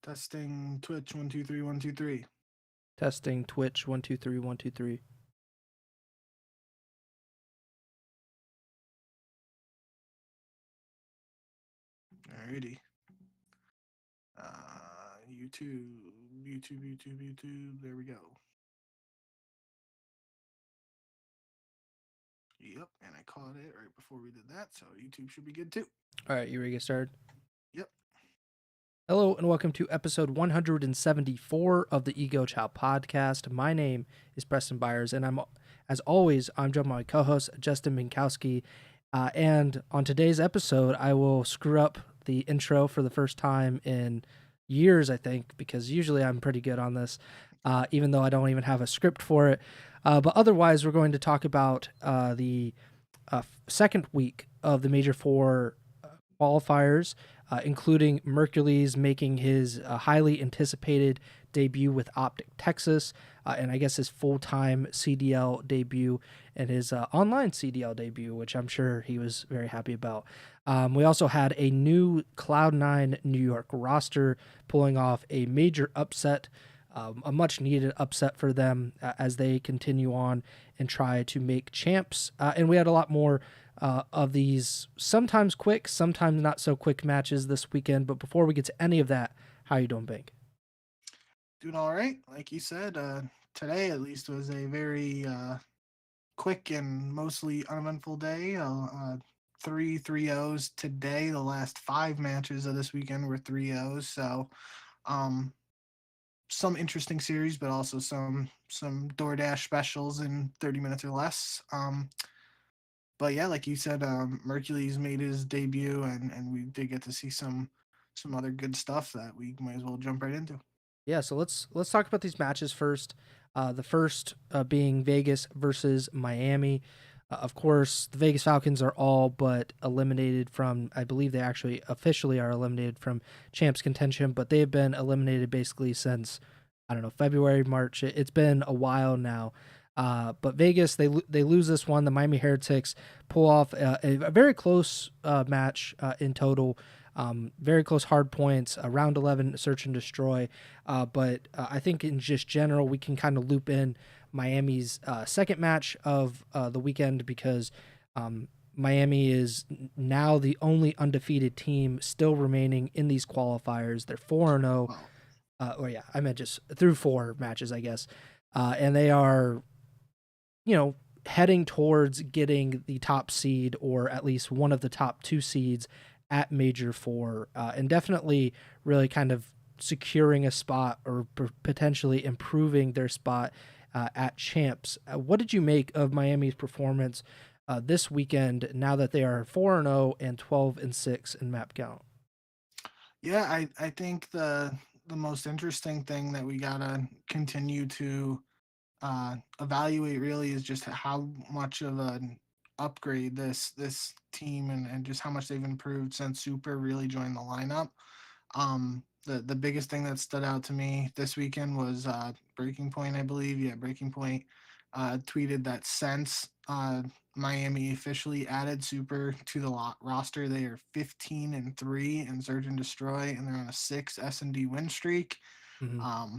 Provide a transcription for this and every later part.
Testing Twitch 1 2 3 1 2 3. Testing Twitch 1 2 3 1 2 3. Alrighty. YouTube. There we go. Yep, and I caught it right before we did that, so YouTube should be good too. All right, you ready to get started? Yep. Hello and welcome to episode 174 of the Ego Chall Podcast. My name is Preston Byers, and as always, I'm joined by my co-host Justin Binkowski. And on today's episode, I will screw up the intro for the first time in years, I think, because usually I'm pretty good on this, even though I don't even have a script for it. But otherwise, we're going to talk about the second week of the Major Four qualifiers, including Mercules making his highly anticipated debut with OpTic Texas, and I guess his full-time CDL debut and his online CDL debut, which I'm sure he was very happy about. We also had a new Cloud9 New York roster pulling off a major upset, a much-needed upset for them as they continue on and try to make champs. And we had a lot more of these sometimes quick, sometimes not so quick matches this weekend. But before we get to any of that, how you doing, Bink? Doing all right. Like you said, today at least was a very quick and mostly uneventful day. 3-3-0s today. The last 5 matches of this weekend were 3-0s. So, some interesting series, but also some DoorDash specials in 30 minutes or less. But yeah, like you said, Mercules made his debut, and we did get to see some other good stuff that we might as well jump right into. Yeah, so let's talk about these matches first. The first being Vegas versus Miami. Of course, the Vegas Falcons are all but eliminated from, I believe they actually officially are eliminated from champs contention, but they have been eliminated basically since, I don't know, February, March. It's been a while now. But Vegas, they lose this one. The Miami Heretics pull off a very close match in total. Very close hard points, round 11 search and destroy. But I think in just general, we can kind of loop in Miami's second match of the weekend because Miami is now the only undefeated team still remaining in these qualifiers. They're 4-0. Or yeah, I meant just through 4 matches, I guess. And they are, heading towards getting the top seed or at least one of the top 2 seeds at Major 4, and definitely really kind of securing a spot or potentially improving their spot at champs. What did you make of Miami's performance this weekend now that they are 4-0 and 12-6 in map count? Yeah, I think the most interesting thing that we gotta continue to evaluate really is just how much of an upgrade this team and just how much they've improved since Super really joined the lineup. The biggest thing that stood out to me this weekend was Breaking Point, I believe. Yeah, Breaking Point tweeted that since Miami officially added Super to the roster, they are 15-3 in Search and Destroy, and they're on a 6 S&D win streak. Mm-hmm.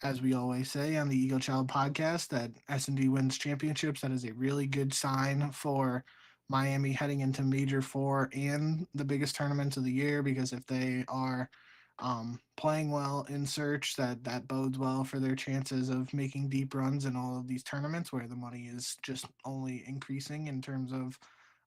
As we always say on the Ego Chall Podcast, that S&D wins championships. That is a really good sign for Miami heading into Major 4 and the biggest tournaments of the year, because if they are playing well in Search, that bodes well for their chances of making deep runs in all of these tournaments where the money is just only increasing in terms of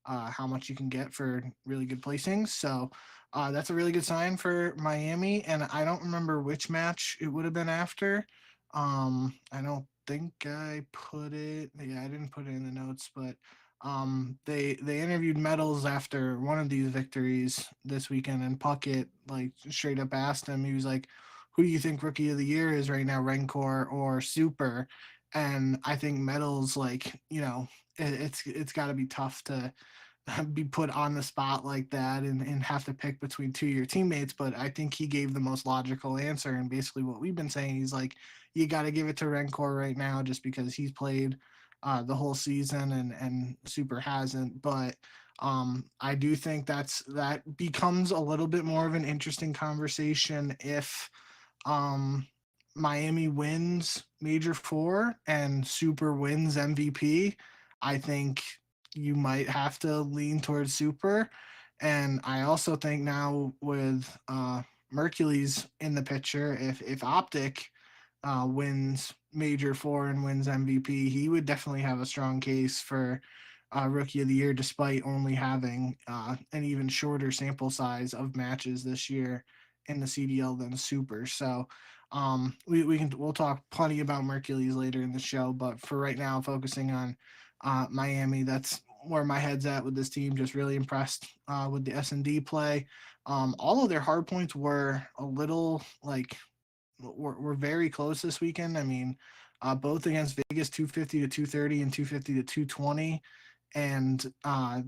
how much you can get for really good placings. So that's a really good sign for Miami. And I don't remember which match it would have been after. I don't think I put it. Yeah, I didn't put it in the notes, but they interviewed Metals after one of these victories this weekend, and Puckett like straight up asked him. He was like, "Who do you think Rookie of the Year is right now, Rancor or Super?" And I think Metals, like, it's got to be tough to be put on the spot like that and have to pick between 2 of your teammates. But I think he gave the most logical answer, and basically what we've been saying, he's like, you got to give it to Rencor right now just because he's played the whole season and Super hasn't. But I do think that becomes a little bit more of an interesting conversation if um, Miami wins Major Four and Super wins MVP. I think you might have to lean towards Super. And I also think now with Mercules in the picture, if OpTic wins Major Four and wins MVP, he would definitely have a strong case for Rookie of the Year, despite only having an even shorter sample size of matches this year in the CDL than Super. So we'll talk plenty about Mercules later in the show, but for right now, focusing on Miami, that's where my head's at with this team. Just really impressed with the S&D play. All of their hard points were a little like were very close this weekend. I mean, both against Vegas 250 to 230 and 250 to 220. And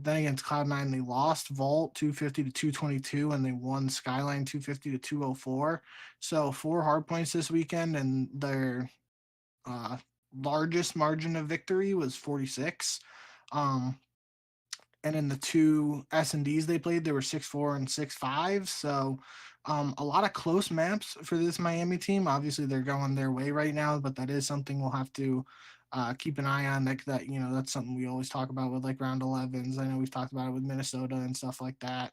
then against Cloud9, they lost Vault 250 to 222, and they won Skyline 250 to 204. So 4 hard points this weekend, and their uh, largest margin of victory was 46. Um, and in the two S&Ds they played, they were 6-4 and 6-5. So a lot of close maps for this Miami team. Obviously, they're going their way right now, but that is something we'll have to keep an eye on. That that's something we always talk about with like round 11s. I know we've talked about it with Minnesota and stuff like that,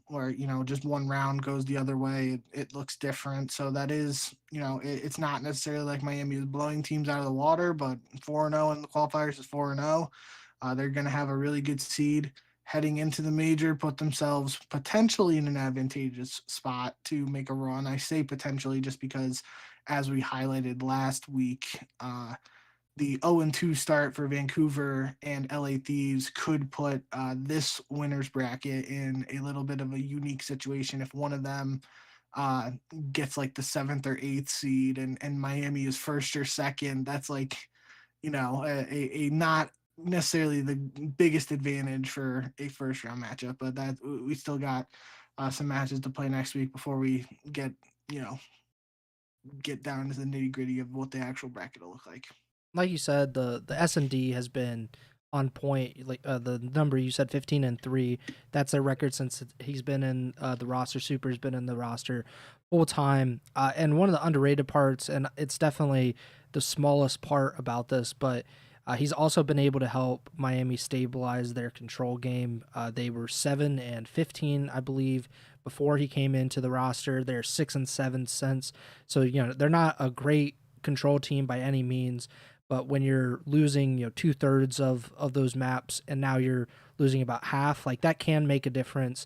where just one round goes the other way, it looks different. So that is it's not necessarily like Miami is blowing teams out of the water, but 4-0 in the qualifiers is 4-0. They're going to have a really good seed heading into the major, put themselves potentially in an advantageous spot to make a run. I say potentially just because, as we highlighted last week, the 0-2 start for Vancouver and LA Thieves could put this winner's bracket in a little bit of a unique situation. If one of them gets like the 7th or 8th seed and Miami is first or second, that's like, a not necessarily the biggest advantage for a first round matchup, but that we still got some matches to play next week before we get get down to the nitty gritty of what the actual bracket will look like. Like you said, the S&D has been on point. Like the number you said, 15-3. That's their record since he's been in the roster. Super's been in the roster full time. And one of the underrated parts, and it's definitely the smallest part about this, but he's also been able to help Miami stabilize their control game. They were 7-15, I believe, before he came into the roster. They're 6-7 since. So they're not a great control team by any means. But when you're losing, 2/3 of those maps, and now you're losing about half, like that can make a difference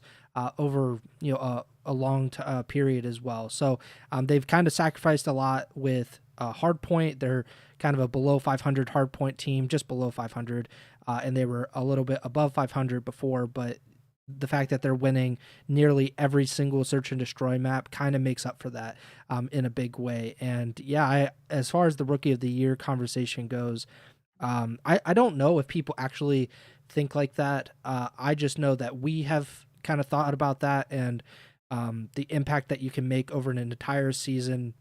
over a long period as well. So they've kind of sacrificed a lot with hardpoint. They're kind of a below 500 hardpoint team, just below 500, and they were a little bit above 500 before, but the fact that they're winning nearly every single search and destroy map kind of makes up for that in a big way. And yeah, as far as the Rookie of the Year conversation goes, I don't know if people actually think like that. I just know that we have kind of thought about that, and the impact that you can make over an entire season.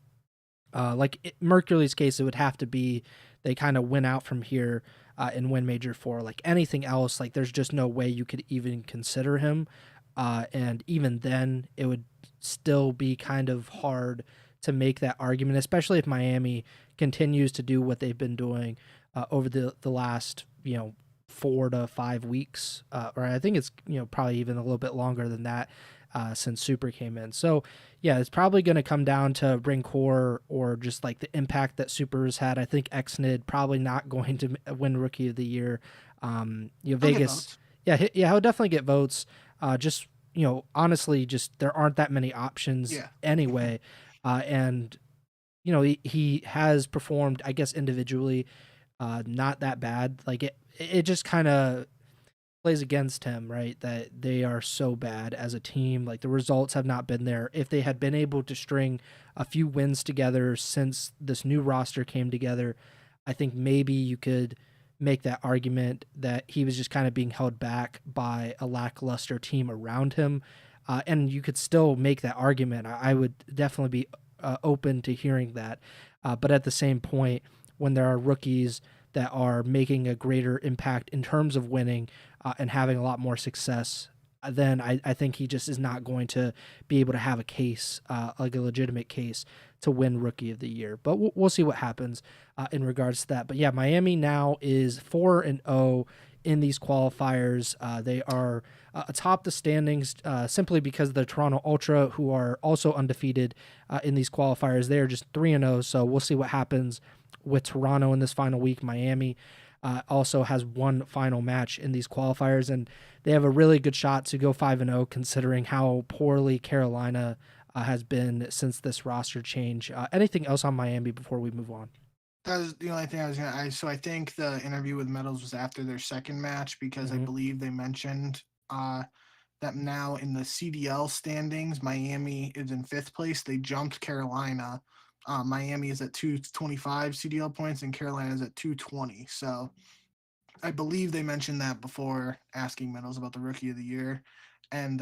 Mercury's case, it would have to be they kind of win out from here and win Major Four. Like anything else, like there's just no way you could even consider him. And even then, it would still be kind of hard to make that argument, especially if Miami continues to do what they've been doing over the last 4 to 5 weeks, or I think it's probably even a little bit longer than that. Since Super came in. So yeah, it's probably going to come down to ring core or just like the impact that Super has had. I think Xnid probably not going to win Rookie of the Year. Vegas, he'll definitely get votes. Just honestly, just there aren't that many options anyway. And he has performed, I guess, individually, not that bad. Like it just kind of plays against him, right? That they are so bad as a team. Like the results have not been there. If they had been able to string a few wins together since this new roster came together, I think maybe you could make that argument that he was just kind of being held back by a lackluster team around him. And you could still make that argument. I would definitely be open to hearing that. But at the same point, when there are rookies that are making a greater impact in terms of winning and having a lot more success, then I think he just is not going to be able to have a case, like a legitimate case to win Rookie of the Year. But we'll see what happens in regards to that. But yeah, Miami now is 4-0 in these qualifiers. They are atop the standings simply because of the Toronto Ultra, who are also undefeated in these qualifiers. They are just 3-0, so we'll see what happens with Toronto in this final week. Miami also has one final match in these qualifiers, and they have a really good shot to go 5-0 considering how poorly Carolina has been since this roster change. Anything else on Miami before we move on? That was the only thing I was gonna. So I think the interview with Metals was after their second match because I believe they mentioned that now in the CDL standings, Miami is in 5th place. They jumped Carolina. Miami is at 225 CDL points and Carolina is at 220. So I believe they mentioned that before asking Metals about the Rookie of the Year, and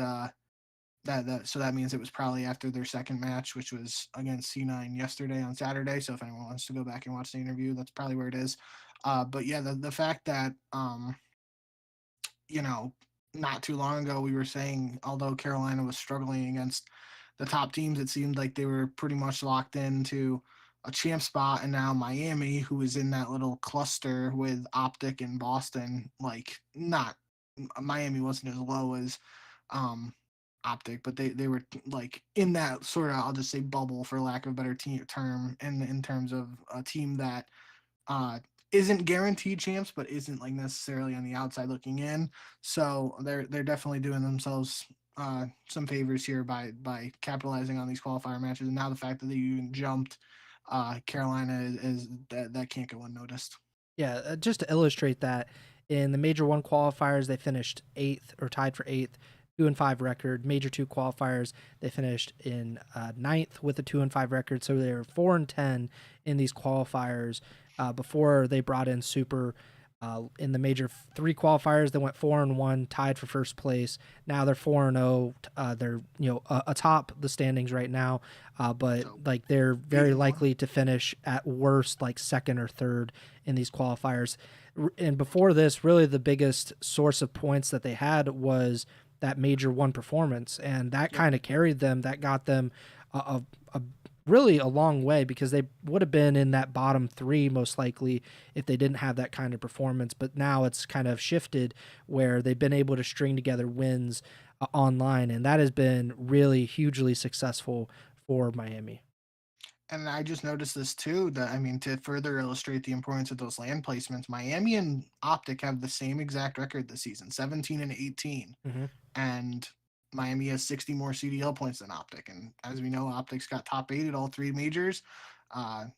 so that means it was probably after their second match, which was against C9 yesterday on Saturday. So if anyone wants to go back and watch the interview, that's probably where it is. But yeah, the fact that not too long ago we were saying, although Carolina was struggling against the top teams, it seemed like they were pretty much locked into a champ spot, and now Miami, who is in that little cluster with OpTic and Boston, like not Miami wasn't as low as OpTic, but they were like in that sort of, I'll just say, bubble for lack of a better term, in terms of a team that isn't guaranteed champs, but isn't like necessarily on the outside looking in. So they're definitely doing themselves some favors here by capitalizing on these qualifier matches, and now the fact that they even jumped Carolina is that can't go unnoticed. Yeah, just to illustrate that, in the Major 1 qualifiers, they finished 8th or tied for 8th, 2-5 record. Major 2 qualifiers, they finished in 9th with a 2-5 record. So they were 4-10 in these qualifiers before they brought in Super. In the Major 3 qualifiers, they went 4-1, tied for first place. Now they're 4-0. They're atop the standings right now, but like they're very likely to finish at worst like second or third in these qualifiers. And before this, really the biggest source of points that they had was that Major 1 performance, and that kind of carried them. That got them a really a long way, because they would have been in that bottom 3 most likely if they didn't have that kind of performance. But now it's kind of shifted where they've been able to string together wins online, and that has been really hugely successful for Miami. And I just noticed this too, that I mean, to further illustrate the importance of those land placements, Miami and OpTic have the same exact record this season, 17-18. And Miami has 60 more CDL points than OpTic. And as we know, OpTic's got top 8 at all 3 majors.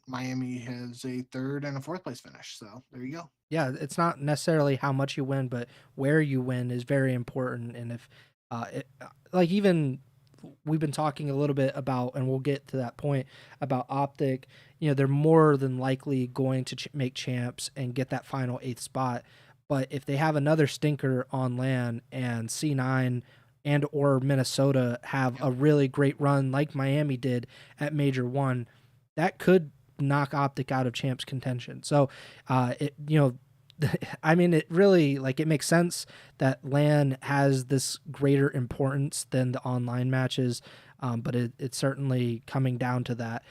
Miami has a 3rd and a 4th place finish. So there you go. Yeah, it's not necessarily how much you win, but where you win is very important. And if, even we've been talking a little bit about, and we'll get to that point about OpTic, they're more than likely going to make champs and get that final 8th spot. But if they have another stinker on LAN and C9 and or Minnesota have a really great run like Miami did at Major 1, that could knock OpTic out of champs contention. So, I mean, it really, it makes sense that LAN has this greater importance than the online matches, but it's certainly coming down to that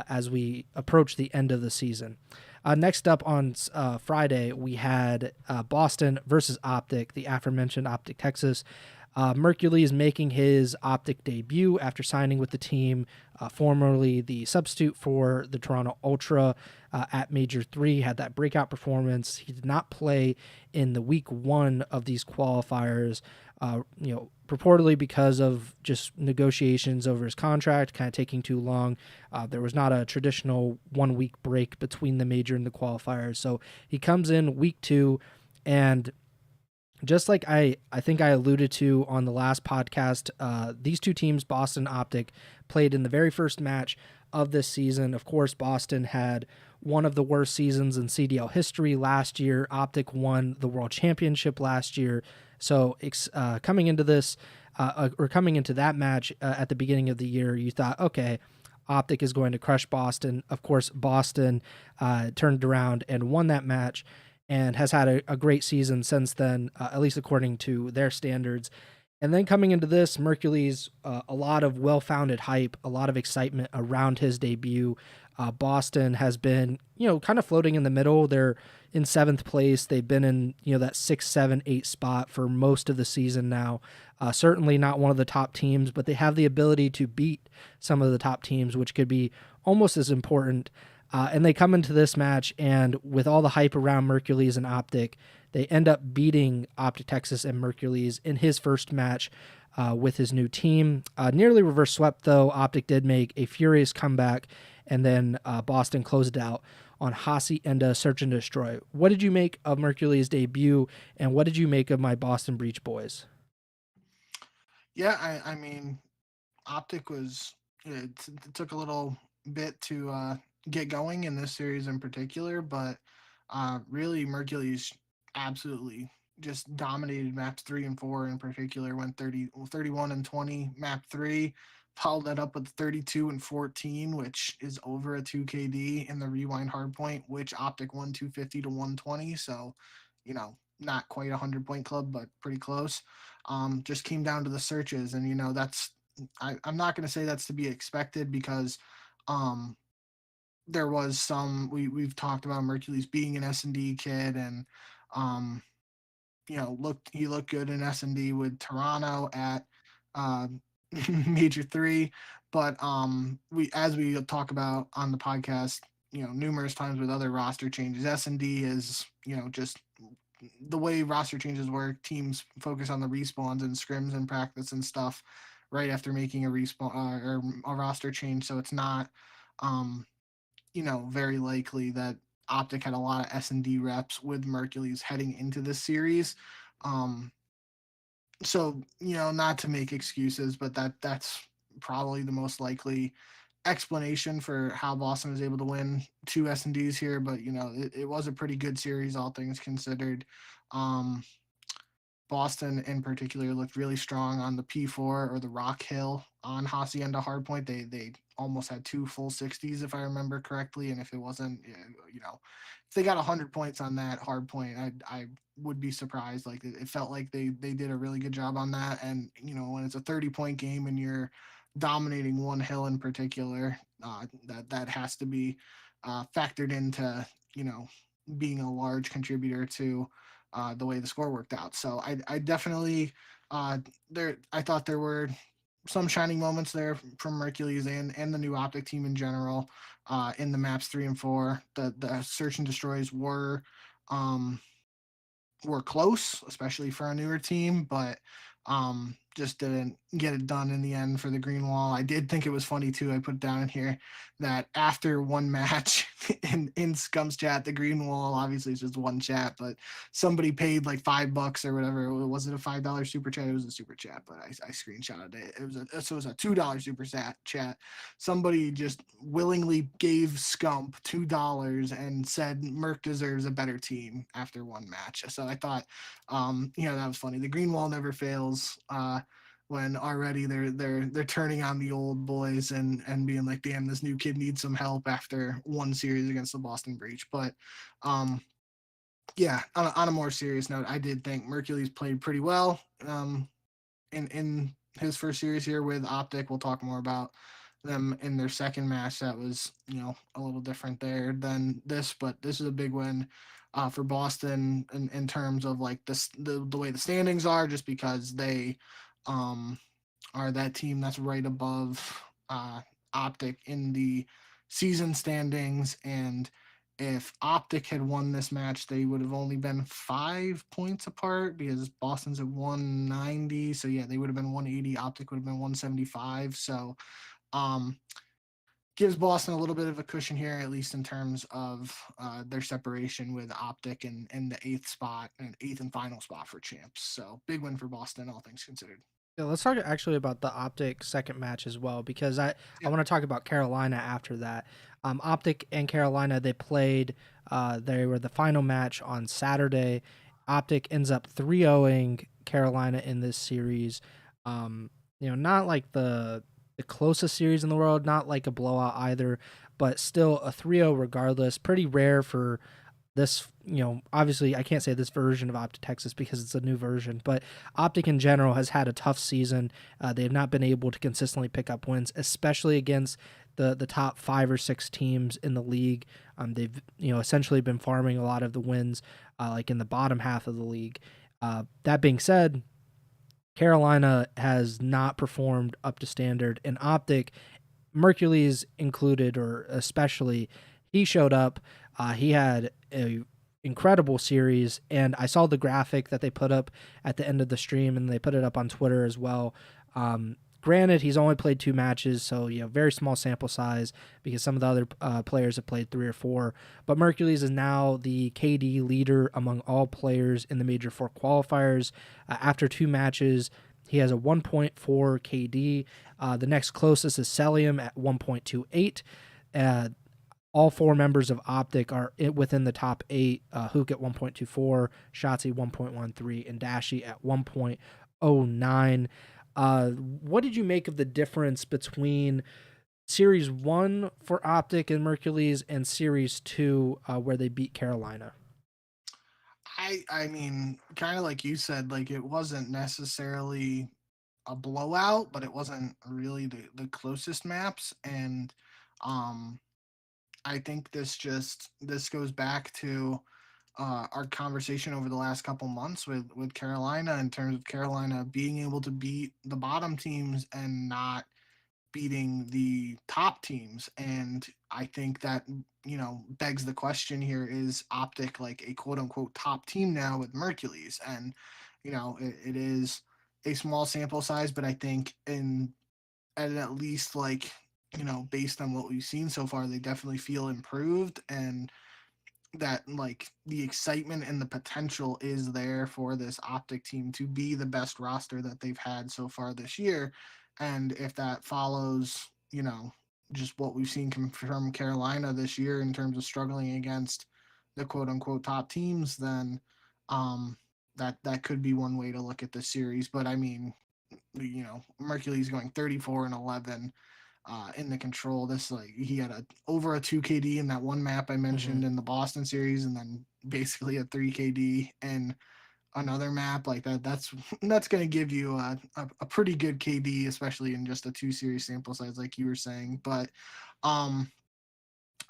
as we approach the end of the season. Next up on Friday, we had Boston versus OpTic, the aforementioned OpTic Texas. Mercules is making his OpTic debut after signing with the team, formerly the substitute for the Toronto Ultra at Major 3, had that breakout performance. He did not play in the week 1 of these qualifiers, purportedly because of just negotiations over his contract kind of taking too long. There was not a traditional 1-week break between the major and the qualifiers. So he comes in week 2, and just like I think I alluded to on the last podcast, these two teams, Boston and OpTic, played in the very first match of this season. Of course, Boston had one of the worst seasons in CDL history last year. OpTic won the World Championship last year. So coming into this, or coming into that match at the beginning of the year, you thought, okay, OpTic is going to crush Boston. Of course, Boston turned around and won that match and has had a great season since then, at least according to their standards. And then coming into this, Mercules, a lot of well-founded hype, a lot of excitement around his debut. Boston has been, kind of floating in the middle. They're in 7th place. They've been in, that 6, 7, 8 spot for most of the season now. Certainly not one of the top teams, but they have the ability to beat some of the top teams, which could be almost as important. And they come into this match, and with all the hype around Mercules and OpTic, they end up beating OpTic Texas and Mercules in his first match with his new team. Nearly reverse swept, though. OpTic did make a furious comeback, and then Boston closed it out on Hacienda Search and Destroy. What did you make of Mercules' debut, and what did you make of my Boston Breach boys? Yeah, I mean, OpTic it took a little bit to get going in this series in particular, but really Mercules absolutely just dominated maps 3 and 4 in particular. Went 31 and 20 map 3, followed that up with 32 and 14, which is over a 2 KD in the rewind hardpoint, which OpTic won 250 to 120. So, not quite a 100-point club, but pretty close. Just came down to the searches, and that's I'm not going to say that's to be expected because there was some we've talked about Mercules being an S&D kid, and um, he looked good in S&D with Toronto at uh, Major 3, but we talk about on the podcast, numerous times with other roster changes, S&D is just the way roster changes work. Teams focus on the respawns and scrims and practice and stuff right after making a respawn or a roster change, so it's not very likely that OpTic had a lot of S&D reps with Mercules heading into this series. So, not to make excuses, but that's probably the most likely explanation for how Boston was able to win 2 S&Ds here. But, it was a pretty good series, all things considered. Boston in particular looked really strong on the P4 or the Rock Hill on Hacienda Hardpoint. They almost had 2 full 60s, if I remember correctly. And if it wasn't, if they got 100 points on that hardpoint, I would be surprised. Like it felt like they did a really good job on that. And when it's a 30-point game and you're dominating one hill in particular, that has to be factored into being a large contributor to the way the score worked out. So I definitely I thought there were some shining moments there from Mercules and the new OpTic team in general in the maps 3 and 4. The search and destroys were close, especially for a newer team, but just didn't get it done in the end for the green wall. I did think it was funny too. I put down in here that after one match in Scum's chat, the green wall, obviously it's just one chat, but somebody paid like $5 or whatever. Was it a $5 super chat? It was a super chat, but I screenshotted it. It was a $2 super chat. Somebody just willingly gave Scump $2 and said Merc deserves a better team after one match. So I thought, that was funny. The green wall never fails. When already they're turning on the old boys and being like, damn, this new kid needs some help after one series against the Boston Breach. But yeah, on a more serious note, I did think Mercules played pretty well in his first series here with OpTic. We'll talk more about them in their second match. That was a little different there than this, but this is a big win for Boston in terms of like the way the standings are, just because they are that team that's right above OpTic in the season standings. And if OpTic had won this match, they would have only been 5 points apart because Boston's at 190. So yeah, they would have been 180. OpTic would have been 175. So gives Boston a little bit of a cushion here, at least in terms of their separation with OpTic in the 8th spot and 8th and final spot for champs. So big win for Boston, all things considered. Yeah, let's talk actually about the OpTic second match as well, because I want to talk about Carolina after that. OpTic and Carolina, they played. They were the final match on Saturday. OpTic ends up 3-0ing Carolina in this series. Not like the the closest series in the world, not like a blowout either, but still a 3-0 regardless. Pretty rare for this, obviously I can't say this version of OpTic Texas because it's a new version, but OpTic in general has had a tough season. They have not been able to consistently pick up wins, especially against the top 5 or 6 teams in the league. They've essentially been farming a lot of the wins, like in the bottom half of the league. That being said, Carolina has not performed up to standard, and OpTic, Mercules included, or especially, he showed up. He had a incredible series, and I saw the graphic that they put up at the end of the stream, and they put it up on Twitter as well. Granted, he's only played 2 matches, so very small sample size because some of the other players have played 3 or 4. But Mercules is now the KD leader among all players in the Major 4 qualifiers. After 2 matches, he has a 1.4 KD. The next closest is Celium at 1.28. All 4 members of OpTic are within the top 8. Hook at 1.24, Shotzi 1.13, and Dashi at 1.09. What did you make of the difference between Series 1 for OpTic and Mercules and Series 2 where they beat Carolina? I mean, kind of like you said, like it wasn't necessarily a blowout, but it wasn't really the closest maps. And I think this goes back to our conversation over the last couple months with Carolina, in terms of Carolina being able to beat the bottom teams and not beating the top teams. And I think that, begs the question here, is OpTic like a quote unquote top team now with Mercules? And, it is a small sample size, but I think at least like, based on what we've seen so far, they definitely feel improved, and that like the excitement and the potential is there for this OpTic team to be the best roster that they've had so far this year. And if that follows, just what we've seen from Carolina this year in terms of struggling against the quote unquote top teams, then that could be one way to look at this series. But I mean, Mercury's going 34-11 in the control. This, like, he had over a 2 KD in that one map I mentioned in the Boston series, and then basically a 3 KD in another map like that. That's going to give you a pretty good KD, especially in just a 2 series sample size, like you were saying. But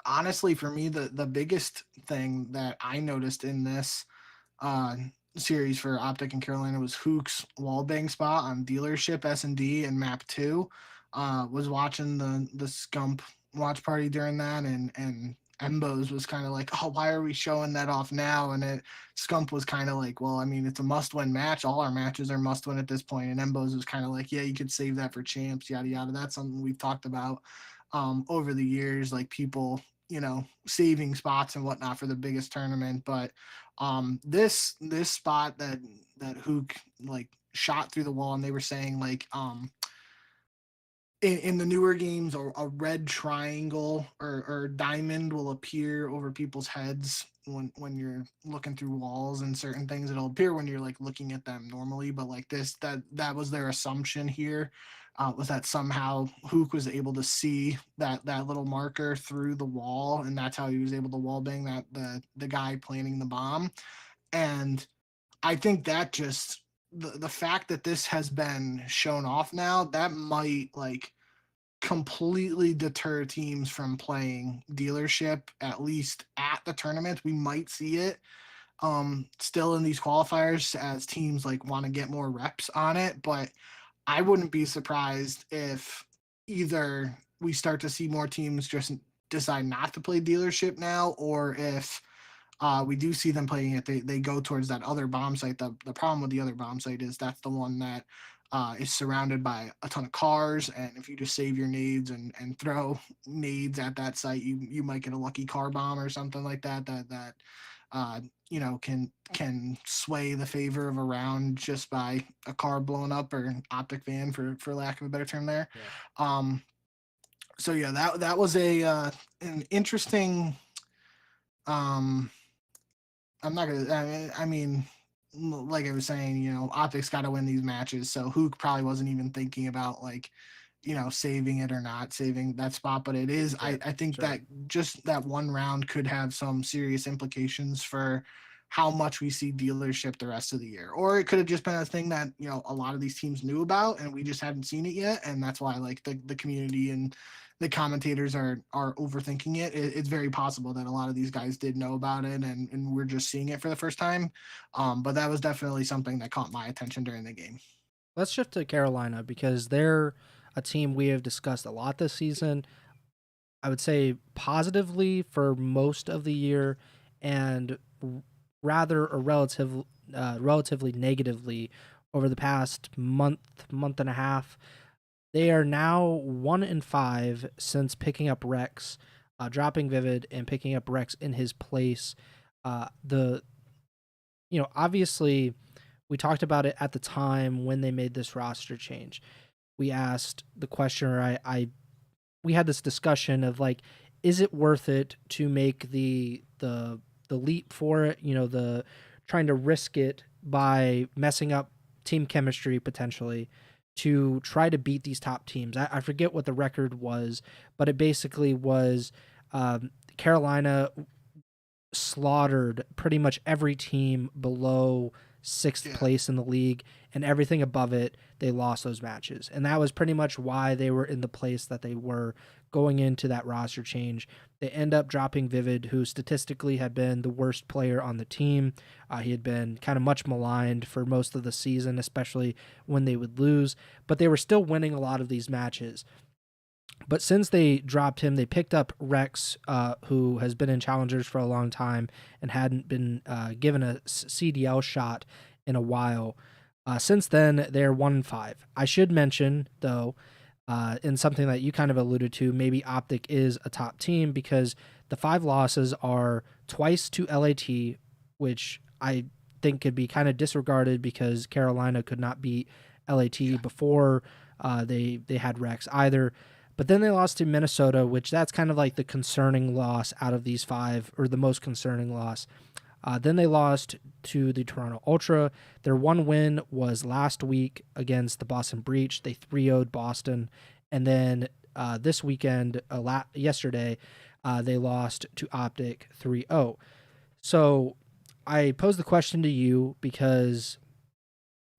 honestly, for me, the biggest thing that I noticed in this uh, series for OpTic and Carolina was Hook's wallbang spot on dealership S&D and map 2. Was watching the Scump watch party during that, and Embos was kind of like, oh, why are we showing that off now? And Scump was kind of like, well, I mean, it's a must-win match. All our matches are must-win at this point. And Embos was kind of like, yeah, you could save that for champs, yada yada. That's something we've talked about over the years, like people, saving spots and whatnot for the biggest tournament. But this spot that Hook like shot through the wall, and they were saying like in the newer games, a red triangle or diamond will appear over people's heads when you're looking through walls and certain things. It'll appear when you're like looking at them normally, but like that was their assumption here, was that somehow Hook was able to see that little marker through the wall, and that's how he was able to wallbang that the guy planting the bomb. And I think that just the fact that this has been shown off now, that might like completely deter teams from playing dealership, at least at the tournament. We might see it still in these qualifiers as teams like want to get more reps on it, but I wouldn't be surprised if either we start to see more teams just decide not to play dealership now, or if we do see them playing it, they go towards that other bomb site. The problem with the other bomb site is that's the one that is surrounded by a ton of cars, and if you just save your nades and throw nades at that site, you might get a lucky car bomb or something like that can sway the favor of a round just by a car blowing up, or an OpTic van for lack of a better term there. Yeah. So yeah, that was an interesting. I'm not gonna. I mean, like I was saying, OpTic's got to win these matches. So Hook probably wasn't even thinking about like, saving it or not saving that spot, but it is. Sure, I think sure. that just that one round could have some serious implications for how much we see dealership the rest of the year. Or it could have just been a thing that, a lot of these teams knew about and we just hadn't seen it yet. And that's why like the community and the commentators are overthinking it. It's very possible that a lot of these guys did know about it and we're just seeing it for the first time. But that was definitely something that caught my attention during the game. Let's shift to Carolina because they're a team we have discussed a lot this season. I would say positively for most of the year, and rather or relatively negatively over the past month and a half. They are now 1-5 since picking up Rex, dropping Vivid and picking up Rex in his place. The Obviously we talked about it at the time when they made this roster change. We asked the question, or we had this discussion of like, is it worth it to make the leap for it? The trying to risk it by messing up team chemistry potentially to try to beat these top teams. I forget what the record was, but it basically was Carolina slaughtered pretty much every team below sixth place in the league, and everything above it they lost those matches, and that was pretty much why they were in the place that they were going into that roster change. They end up dropping Vivid, who statistically had been the worst player on the team. He had been kind of much maligned for most of the season, especially when they would lose, but they were still winning a lot of these matches. But since they dropped him, they picked up Rex, who has been in Challengers for a long time and hadn't been given a CDL shot in a while. Since then, they're 1-5. I should mention, though, in something that you kind of alluded to, maybe OpTic is a top team because the 5 losses are twice to LAT, which I think could be kind of disregarded because Carolina could not beat LAT before they had Rex either. But then they lost to Minnesota, which that's kind of like the concerning loss out of these 5, or the most concerning loss. Then they lost to the Toronto Ultra. Their one win was last week against the Boston Breach. They 3-0'd Boston. And then this weekend, yesterday, they lost to OpTic 3-0. So I posed the question to you because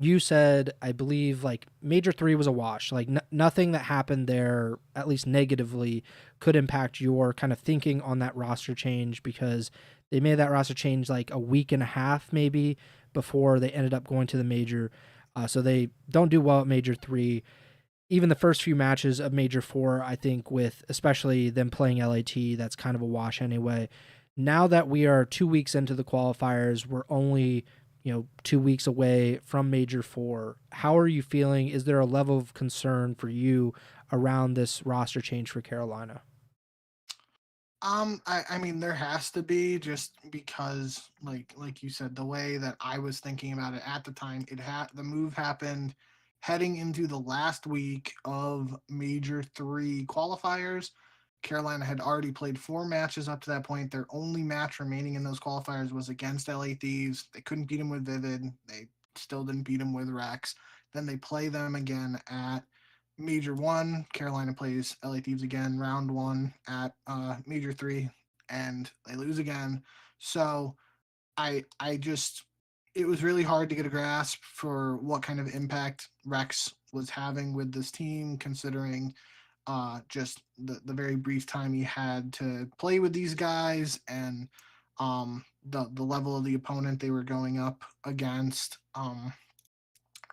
you said, I believe, like Major 3 was a wash. Like nothing that happened there, at least negatively, could impact your kind of thinking on that roster change because they made that roster change like a week and a half maybe before they ended up going to the Major. So they don't do well at Major 3. Even the first few matches of Major 4, I think, with especially them playing LAT, that's kind of a wash anyway. Now that we are 2 weeks into the qualifiers, we're only 2 weeks away from Major 4. How are you feeling? Is there a level of concern for you around this roster change for Carolina? I mean, there has to be, just because, like you said, the way that I was thinking about it at the time, the move happened heading into the last week of Major 3 qualifiers. Carolina had already played 4 matches up to that point. Their only match remaining in those qualifiers was against LA Thieves. They couldn't beat them with Vivid. They still didn't beat them with Rex. Then they play them again at Major 1. Carolina plays LA Thieves again, round 1 at Major 3, and they lose again. So I just, it was really hard to get a grasp for what kind of impact Rex was having with this team, considering just the very brief time he had to play with these guys, and the level of the opponent they were going up against.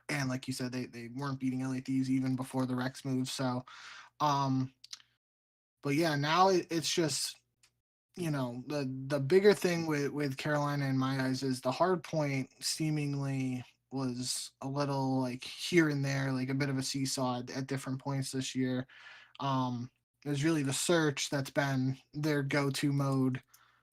And like you said, they weren't beating LA Thieves even before the Rex move. So, um, but yeah, now it's just, the bigger thing with Carolina in my eyes is the hard point seemingly was a little like here and there, like a bit of a seesaw at different points this year. It was really the search that's been their go-to mode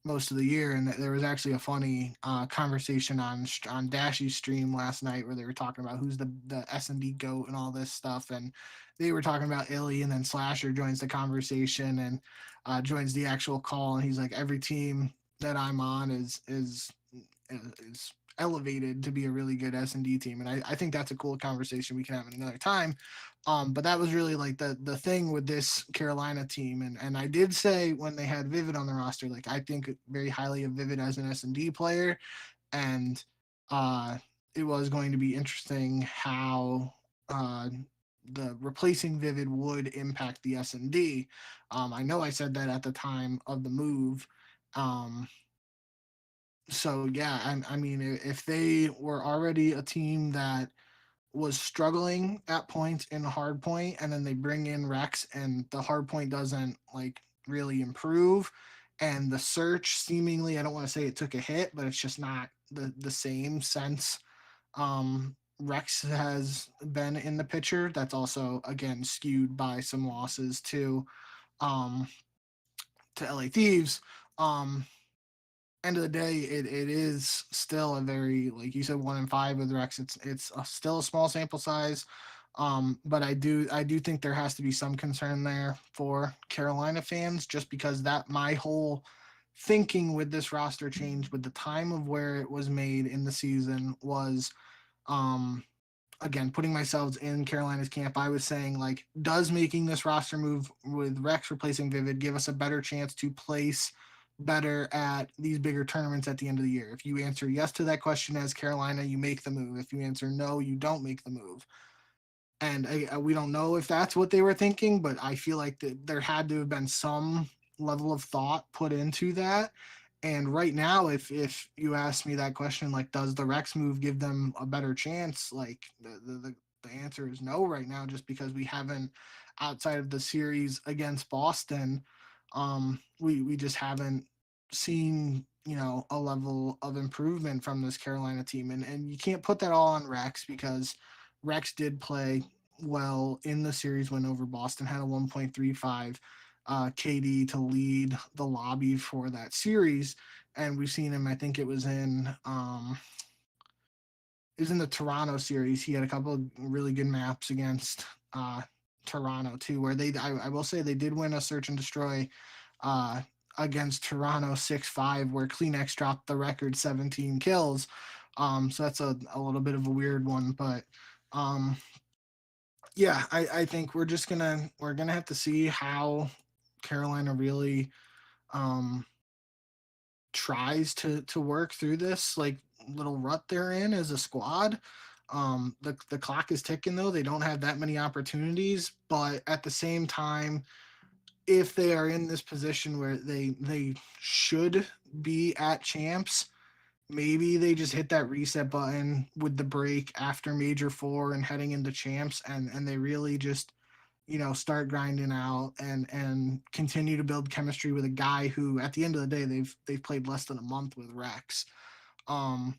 most of the year. And there was actually a funny conversation on Dashy's stream last night where they were talking about who's the S&D goat and all this stuff, and they were talking about Illy, and then Slasher joins the conversation and joins the actual call, and he's like, every team that I'm on is elevated to be a really good S&D team. And I think that's a cool conversation we can have another time. But that was really like the thing with this Carolina team. And I did say when they had Vivid on the roster, like I think very highly of Vivid as an S&D player. And it was going to be interesting how the replacing Vivid would impact the S&D. I know I said that at the time of the move. So yeah, I mean, if they were already a team that was struggling at points in hard point, and then they bring in Rex, and the hard point doesn't like really improve, and the search seemingly, I don't want to say it took a hit, but it's just not the same sense. Rex has been in the picture. That's also again skewed by some losses um, to LA Thieves. Um, End of the day, it is still a very, like you said, 1 in 5 with Rex. It's still a small sample size, but I do think there has to be some concern there for Carolina fans, just because that my whole thinking with this roster change, with the time of where it was made in the season, was um, again, putting myself in Carolina's camp. I was saying, like, does making this roster move with Rex replacing Vivid give us a better chance to place better at these bigger tournaments at the end of the year? If you answer yes to that question as Carolina, you make the move. If you answer no, you don't make the move. And we don't know if that's what they were thinking, but I feel like there had to have been some level of thought put into that. And right now, if you ask me that question, like, does the Rex move give them a better chance? Like, the answer is no right now, just because we haven't, outside of the series against Boston, we just haven't seen, a level of improvement from this Carolina team. And you can't put that all on Rex, because Rex did play well in the series win over Boston, had a 1.35 KD to lead the lobby for that series. And we've seen him, I think it was in the Toronto series. He had a couple of really good maps against Toronto too, where I will say they did win a search and destroy uh, against Toronto 6-5, where Kleenex dropped the record 17 kills. So that's a little bit of a weird one, but um, yeah, I think we're gonna have to see how Carolina really um, tries to work through this like little rut they're in as a squad. The clock is ticking though. They don't have that many opportunities, but at the same time, if they are in this position where they should be at champs, maybe they just hit that reset button with the break after Major Four and heading into champs, and they really just start grinding out and continue to build chemistry with a guy who, at the end of the day, they've played less than a month with Rex. Um,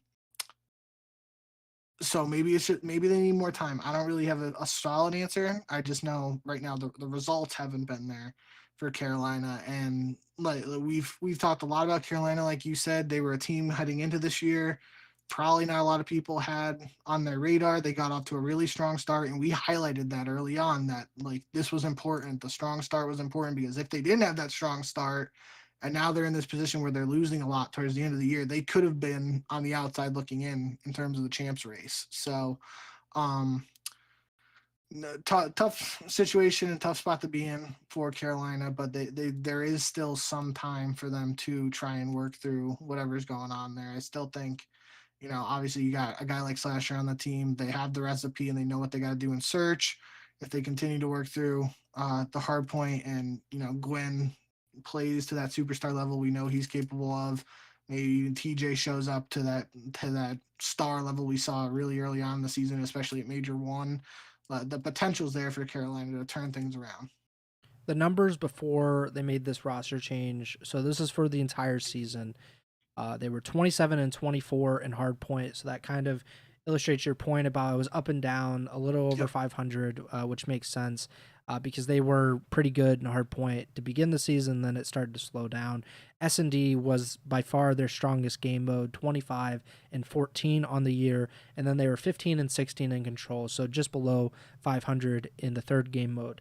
so maybe they need more time. I don't really have a solid answer. I just know right now the results haven't been there for Carolina, and like we've talked a lot about Carolina. Like you said, they were a team heading into this year probably not a lot of people had on their radar. They got off to a really strong start, and we highlighted that early on, that like this was important. The strong start was important, because if they didn't have that strong start and now they're in this position where they're losing a lot towards the end of the year, they could have been on the outside looking in terms of the champs race. So um tough situation and tough spot to be in for Carolina, but there is still some time for them to try and work through whatever's going on there. I still think, obviously you got a guy like Slasher on the team. They have the recipe and they know what they got to do in search. If they continue to work through the hard point, and Gwen plays to that superstar level we know he's capable of, maybe even TJ shows up to that star level we saw really early on in the season, especially at Major One. The potential's there for Carolina to turn things around. The numbers before they made this roster change, so this is for the entire season. They were 27 and 24 in hard point, so that kind of illustrates your point about it was up and down, a little over 500, which makes sense because they were pretty good in hard point to begin the season. Then it started to slow down. S&D was by far their strongest game mode, 25 and 14 on the year, and then they were 15 and 16 in control, so just below 500 in the third game mode.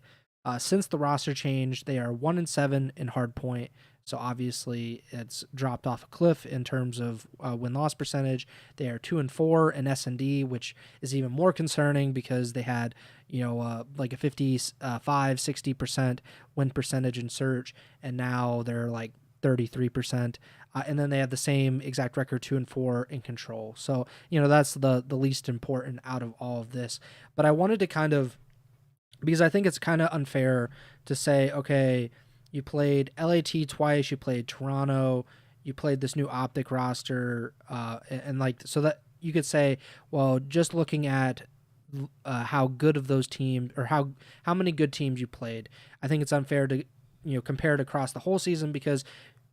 Since the roster change, they are 1-7 in hardpoint. So obviously, it's dropped off a cliff in terms of win-loss percentage. They are 2-4 in S&D, which is even more concerning because they had, like a 55-60% win percentage in search, and now they're like 33%. And then they have the same exact record, 2-4 in control. So that's the least important out of all of this. But I wanted to because I think it's kind of unfair to say, okay, you played LAT twice, you played Toronto, you played this new OpTic roster, and like, so that you could say, well, just looking at how good of those teams, or how many good teams you played, I think it's unfair to compare it across the whole season, because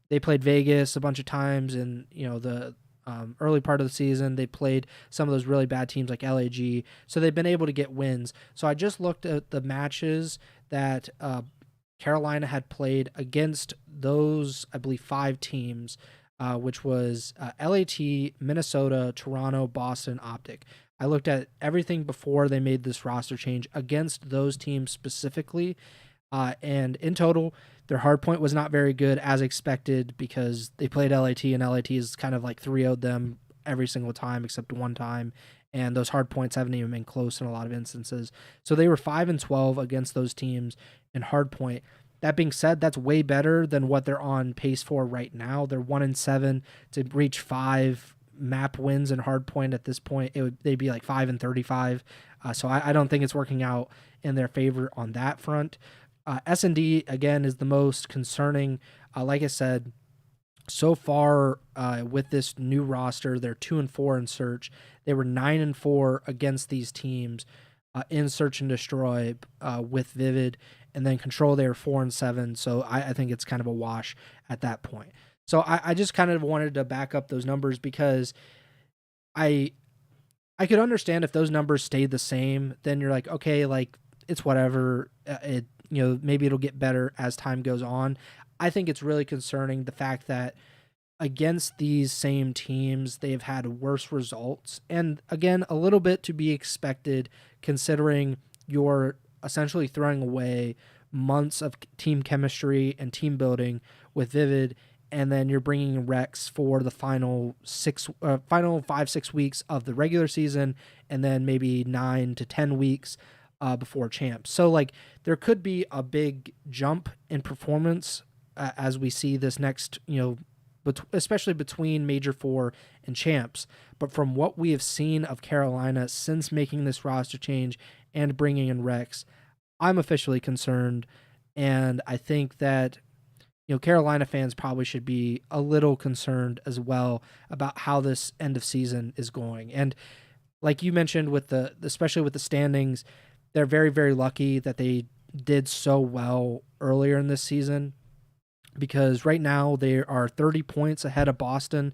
they played Vegas a bunch of times, and the early part of the season they played some of those really bad teams like LAG, so they've been able to get wins. So I just looked at the matches that Carolina had played against those, I believe, 5 teams, which was LAT, Minnesota, Toronto, Boston, OpTic. I looked at everything before they made this roster change against those teams specifically, and in total, their hardpoint was not very good, as expected, because they played LAT, and LAT is kind of like 3-0'd them every single time except one time, and those hardpoints haven't even been close in a lot of instances. So they were 5-12 against those teams in hardpoint. That being said, that's way better than what they're on pace for right now. They're 1-7 to reach 5 map wins in hardpoint. At this point, they'd be like 5-35. So I don't think it's working out in their favor on that front. S&D, again, is the most concerning. Like I said, so far with this new roster, they're 2-4 in search. They were 9-4 against these teams in search and destroy with Vivid, and then control, they were 4-7. So I think it's kind of a wash at that point. So I just kind of wanted to back up those numbers, because I could understand if those numbers stayed the same, then you're like, okay, like it's whatever. Maybe it'll get better as time goes on. I think it's really concerning the fact that against these same teams, they've had worse results. And again, a little bit to be expected, considering you're essentially throwing away months of team chemistry and team building with Vivid, and then you're bringing in Rex for the final 5-6 weeks of the regular season, and then maybe 9 to 10 weeks before champs. So like there could be a big jump in performance as we see this next, especially between Major 4 and champs. But from what we have seen of Carolina since making this roster change and bringing in Rex, I'm officially concerned. And I think that Carolina fans probably should be a little concerned as well about how this end of season is going. And like you mentioned, especially with the standings, they're very, very lucky that they did so well earlier in this season, because right now they are 30 points ahead of Boston,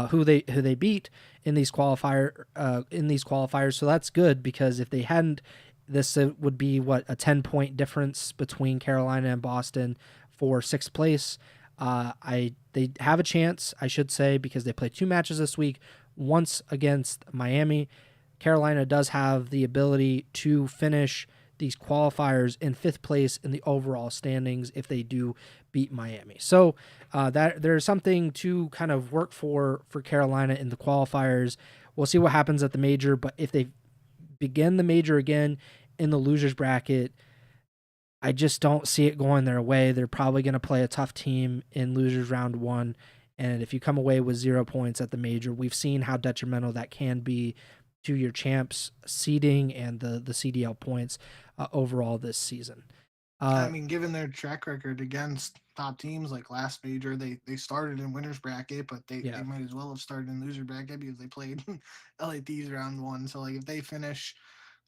who they beat in these qualifiers. So that's good, because if they hadn't, this would be a 10-point difference between Carolina and Boston for 6th place. They have a chance, I should say, because they play 2 matches this week, once against Miami. Carolina does have the ability to finish these qualifiers in 5th place in the overall standings if they do beat Miami. So that there's something to kind of work for Carolina in the qualifiers. We'll see what happens at the major, but if they begin the major again in the losers bracket, I just don't see it going their way. They're probably going to play a tough team in losers round 1. And if you come away with 0 points at the major, we've seen how detrimental that can be to your champs seeding and the CDL points overall this season. I mean, given their track record against top teams, like last major, they started in winners bracket, but they might as well have started in loser bracket, because they played LAT's round 1. So like if they finish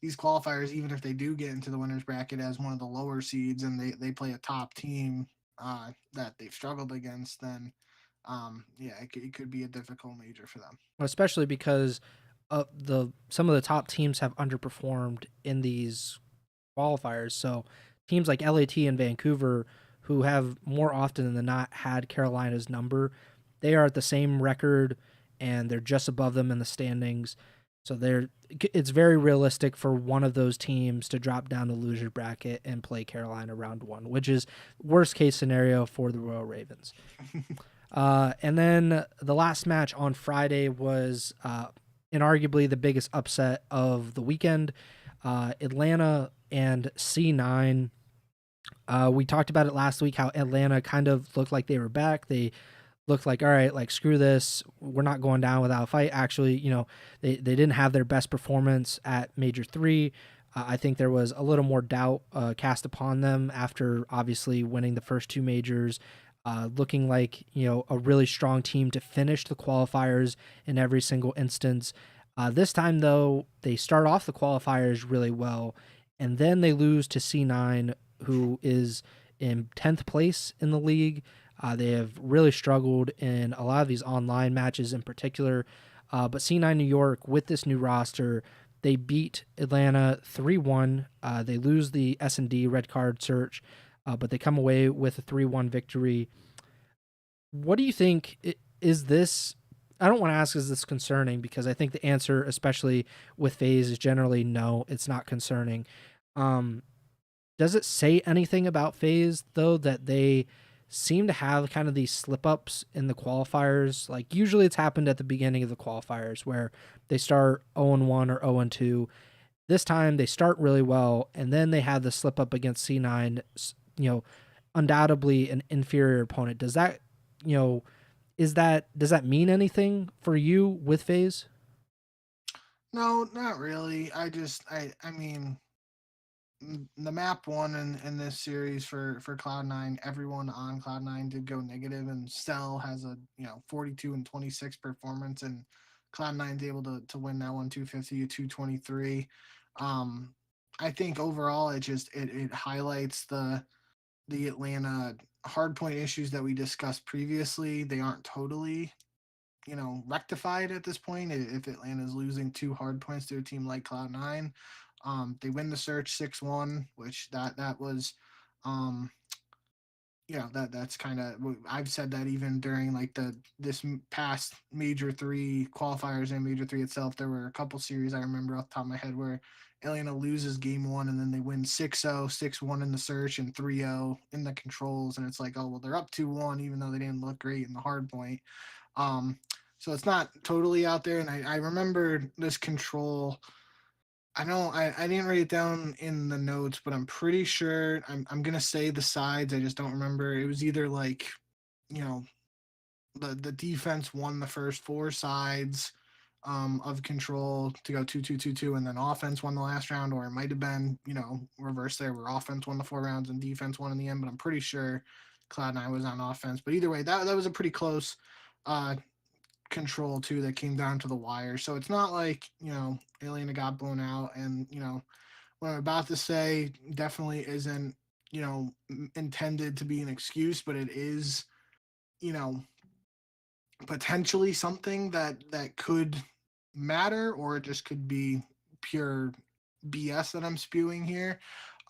these qualifiers, even if they do get into the winners bracket as one of the lower seeds, and they play a top team that they've struggled against, then it could be a difficult major for them. Especially because some of the top teams have underperformed in these qualifiers. So teams like LAT and Vancouver, who have more often than not had Carolina's number, they are at the same record, and they're just above them in the standings. So it's very realistic for one of those teams to drop down the loser bracket and play Carolina round one, which is worst case scenario for the Royal Ravens. And then the last match on Friday was inarguably the biggest upset of the weekend. Atlanta and C9. We talked about it last week, how Atlanta kind of looked like they were back. They looked like, all right, like screw this, we're not going down without a fight. Actually, they didn't have their best performance at Major 3. I think there was a little more doubt cast upon them after obviously winning the first two majors, looking like a really strong team to finish the qualifiers in every single instance. This time, though, they start off the qualifiers really well, and then they lose to C9, who is in 10th place in the league. They have really struggled in a lot of these online matches in particular. But C9 New York, with this new roster, they beat Atlanta 3-1. They lose the S&D red card search, but they come away with a 3-1 victory. What do you think is this? I don't want to ask, is this concerning? Because I think the answer, especially with FaZe, is generally no, it's not concerning. Does it say anything about FaZe, though, that they seem to have kind of these slip-ups in the qualifiers? Like, usually it's happened at the beginning of the qualifiers where they start 0-1 or 0-2. This time they start really well, and then they have the slip-up against C9, undoubtedly an inferior opponent. Does that, does that mean anything for you with FaZe? No, not really. I mean, the map won in this series for Cloud9. Everyone on Cloud9 did go negative, and Stell has a 42 and 26 performance, and Cloud9's able to win that one 250 to 223. I think overall it highlights the Atlanta hardpoint issues that we discussed previously. They aren't totally rectified at this point. If Atlanta is losing two hard points to a team like Cloud9, they win the search 6-1, which that was, that's kind of, I've said that even during like this past Major 3 qualifiers and Major 3 itself. There were a couple series I remember off the top of my head where Atlanta loses game 1 and then they win 6-0, 6-1 in the search and 3-0 in the controls, and it's like, oh well, they're up 2-1 even though they didn't look great in the hard point. So it's not totally out there. And I remember this control. I didn't write it down in the notes, but I'm pretty sure I'm gonna say the sides. I just don't remember. It was either like, you know, the defense won the first four sides of control to go 2-2-2-2, and then offense won the last round, or it might have been, reverse there where offense won the 4 rounds and defense won in the end. But I'm pretty sure Cloud9 was on offense. But either way, that was a pretty close uh control too that came down to the wire. So it's not like, Atlanta got blown out. And, what I'm about to say definitely isn't, intended to be an excuse, but it is, you know, potentially something that could matter, or it just could be pure BS that I'm spewing here.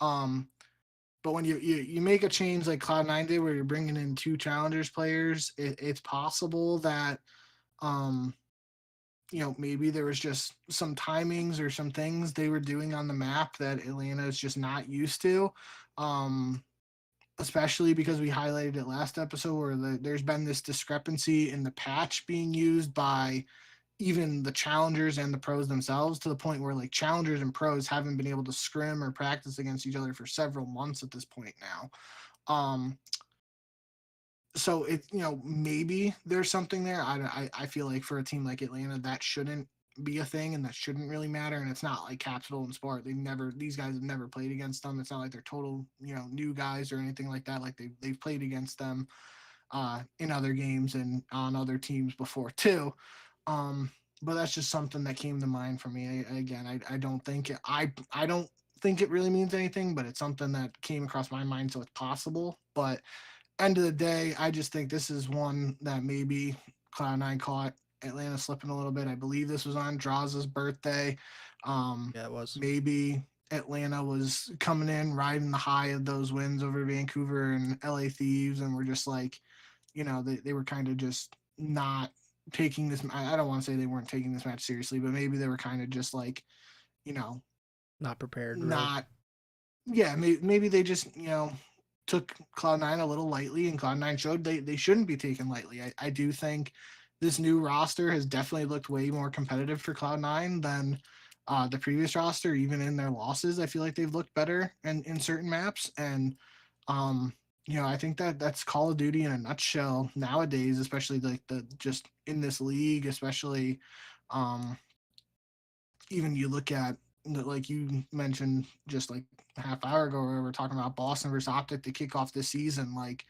Um, but when you make a change like Cloud9 did, where you're bringing in two challengers players, it's possible that um, maybe there was just some timings or some things they were doing on the map that Atlanta is just not used to. Um, Especially because we highlighted it last episode where there's been this discrepancy in the patch being used by even the challengers and the pros themselves, to the point where like challengers and pros haven't been able to scrim or practice against each other for several months at this point now. So it, maybe there's something there. I feel like for a team like Atlanta, that shouldn't be a thing, and that shouldn't really matter. And it's not like Capital and Sport. These guys have never played against them. It's not like they're total, new guys or anything like that. Like they've played against them in other games and on other teams before too. But that's just something that came to mind for me. I don't think I don't think it really means anything, but it's something that came across my mind, so it's possible. But end of the day, I just think this is one that maybe Cloud9 caught Atlanta slipping a little bit. I believe this was on Draws's birthday. Yeah, it was. Maybe Atlanta was coming in riding the high of those wins over Vancouver and LA Thieves, and we're just like, they were kind of just not taking this. I don't want to say they weren't taking this match seriously, but maybe they were kind of just like, Not prepared, really. not. Yeah, maybe they just took Cloud9 a little lightly, and Cloud9 showed they shouldn't be taken lightly. I do think this new roster has definitely looked way more competitive for Cloud9 than the previous roster. Even in their losses, I feel like they've looked better in certain maps, and um, I think that's Call of Duty in a nutshell nowadays, especially like the just in this league, especially um, even you look at like you mentioned just like a half hour ago, where we're talking about Boston versus OpTic to kick off this season. Like,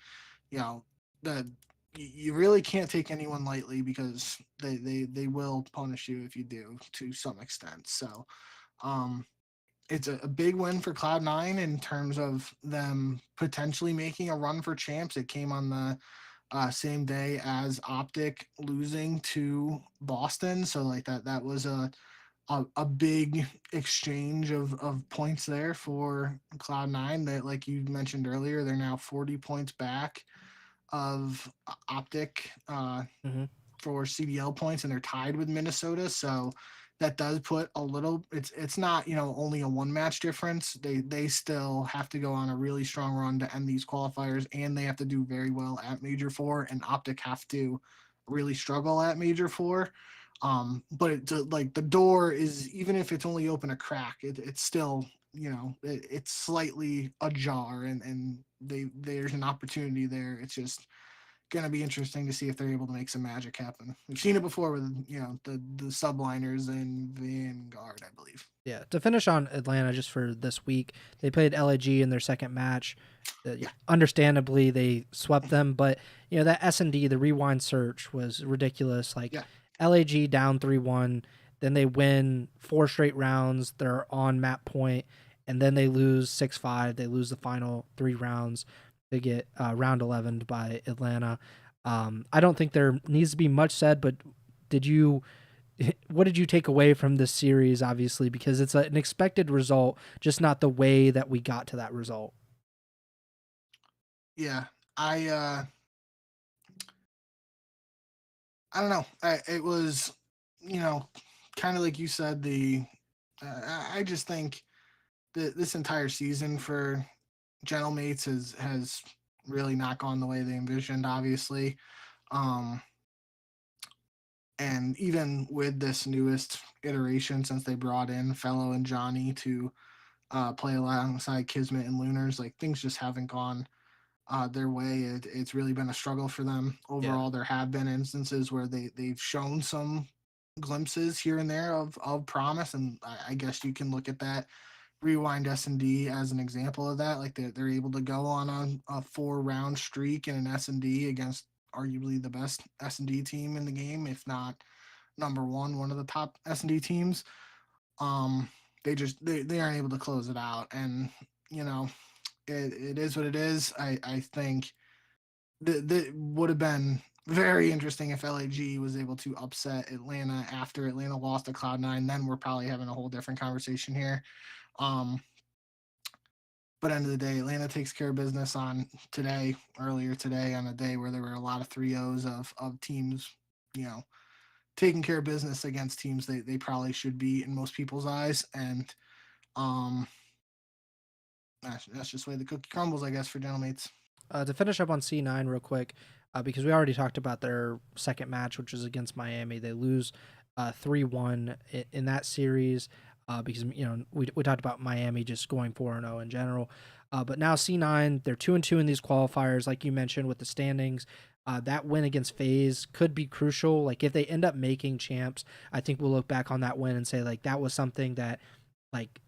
you know, the you really can't take anyone lightly because they will punish you if you do to some extent. So, um, it's a big win for Cloud9 in terms of them potentially making a run for champs. It came on the same day as OpTic losing to Boston, so like that was a big exchange of points there for Cloud9. That, like you mentioned earlier, they're now 40 points back of OpTic Mm-hmm. for CDL points, and they're tied with Minnesota. So that does put a little. It's not only a one match difference. They still have to go on a really strong run to end these qualifiers, and they have to do very well at Major Four, and OpTic have to really struggle at Major Four. But like the door is, even if it's only open a crack, it's still it's slightly ajar, and there's an opportunity there. It's just gonna be interesting to see if they're able to make some magic happen. We've seen it before with the subliners in Vanguard, I believe. Yeah, to finish on Atlanta just for this week, they played LAG in their second match. Yeah, Understandably, they swept them, but that S&D, the rewind search was ridiculous. Like yeah, LAG down 3-1, then they win 4 straight rounds. They're on map point, and then they lose 6-5. They lose the final 3 rounds. They get round 11 by Atlanta. I don't think there needs to be much said, but what did you take away from this series, obviously, because it's an expected result, just not the way that we got to that result? yeah. I don't know. It was kind of like you said. I just think that this entire season for Gentlemates has really not gone the way they envisioned. Obviously, um, and even with this newest iteration, since they brought in Fellow and Johnny to play alongside Kismet and Lunars, like things just haven't gone their way. It's really been a struggle for them Yeah. overall. There have been instances where they've shown some glimpses here and there of promise, and I guess you can look at that Rewind S&D as an example of that. Like they're able to go on a 4-round streak in an S&D against arguably the best S&D team in the game, if not number one of the top S&D teams. Um, they aren't able to close it out, and you know it is what it is. I think that would have been very interesting if LAG was able to upset Atlanta after Atlanta lost to Cloud9. Then we're probably having a whole different conversation here. Um, but end of the day, Atlanta takes care of business earlier today, on a day where there were a lot of 3-0s of teams, taking care of business against teams they probably should be in most people's eyes. And um, that's just the way the cookie crumbles, I guess, for Gentlemates. To finish up on C9 real quick, because we already talked about their second match, which was against Miami. They lose 3-1 in that series because we talked about Miami just going 4-0 in general. But now C9, they're 2-2 in these qualifiers, like you mentioned with the standings. That win against FaZe could be crucial. Like if they end up making champs, I think we'll look back on that win and say like that was something that like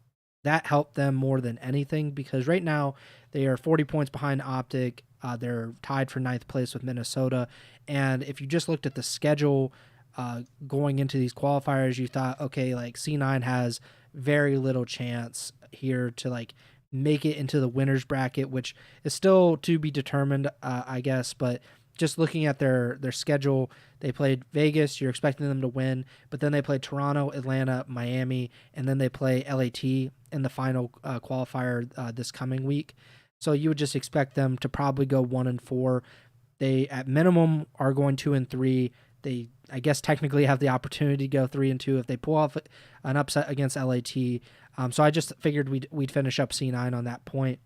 that helped them more than anything, because right now they are 40 points behind OpTic. They're tied for 9th place with Minnesota. And if you just looked at the schedule going into these qualifiers, you thought, okay, like C9 has very little chance here to like make it into the winners bracket, which is still to be determined, I guess. But just looking at their schedule, they played Vegas. You're expecting them to win, but then they played Toronto, Atlanta, Miami, and then they play LAT in the final qualifier this coming week. So you would just expect them to probably go 1-4. They at minimum are going 2-3. they I guess technically have the opportunity to go 3-2 if they pull off an upset against LAT. So I just figured we'd finish up C9 on that point,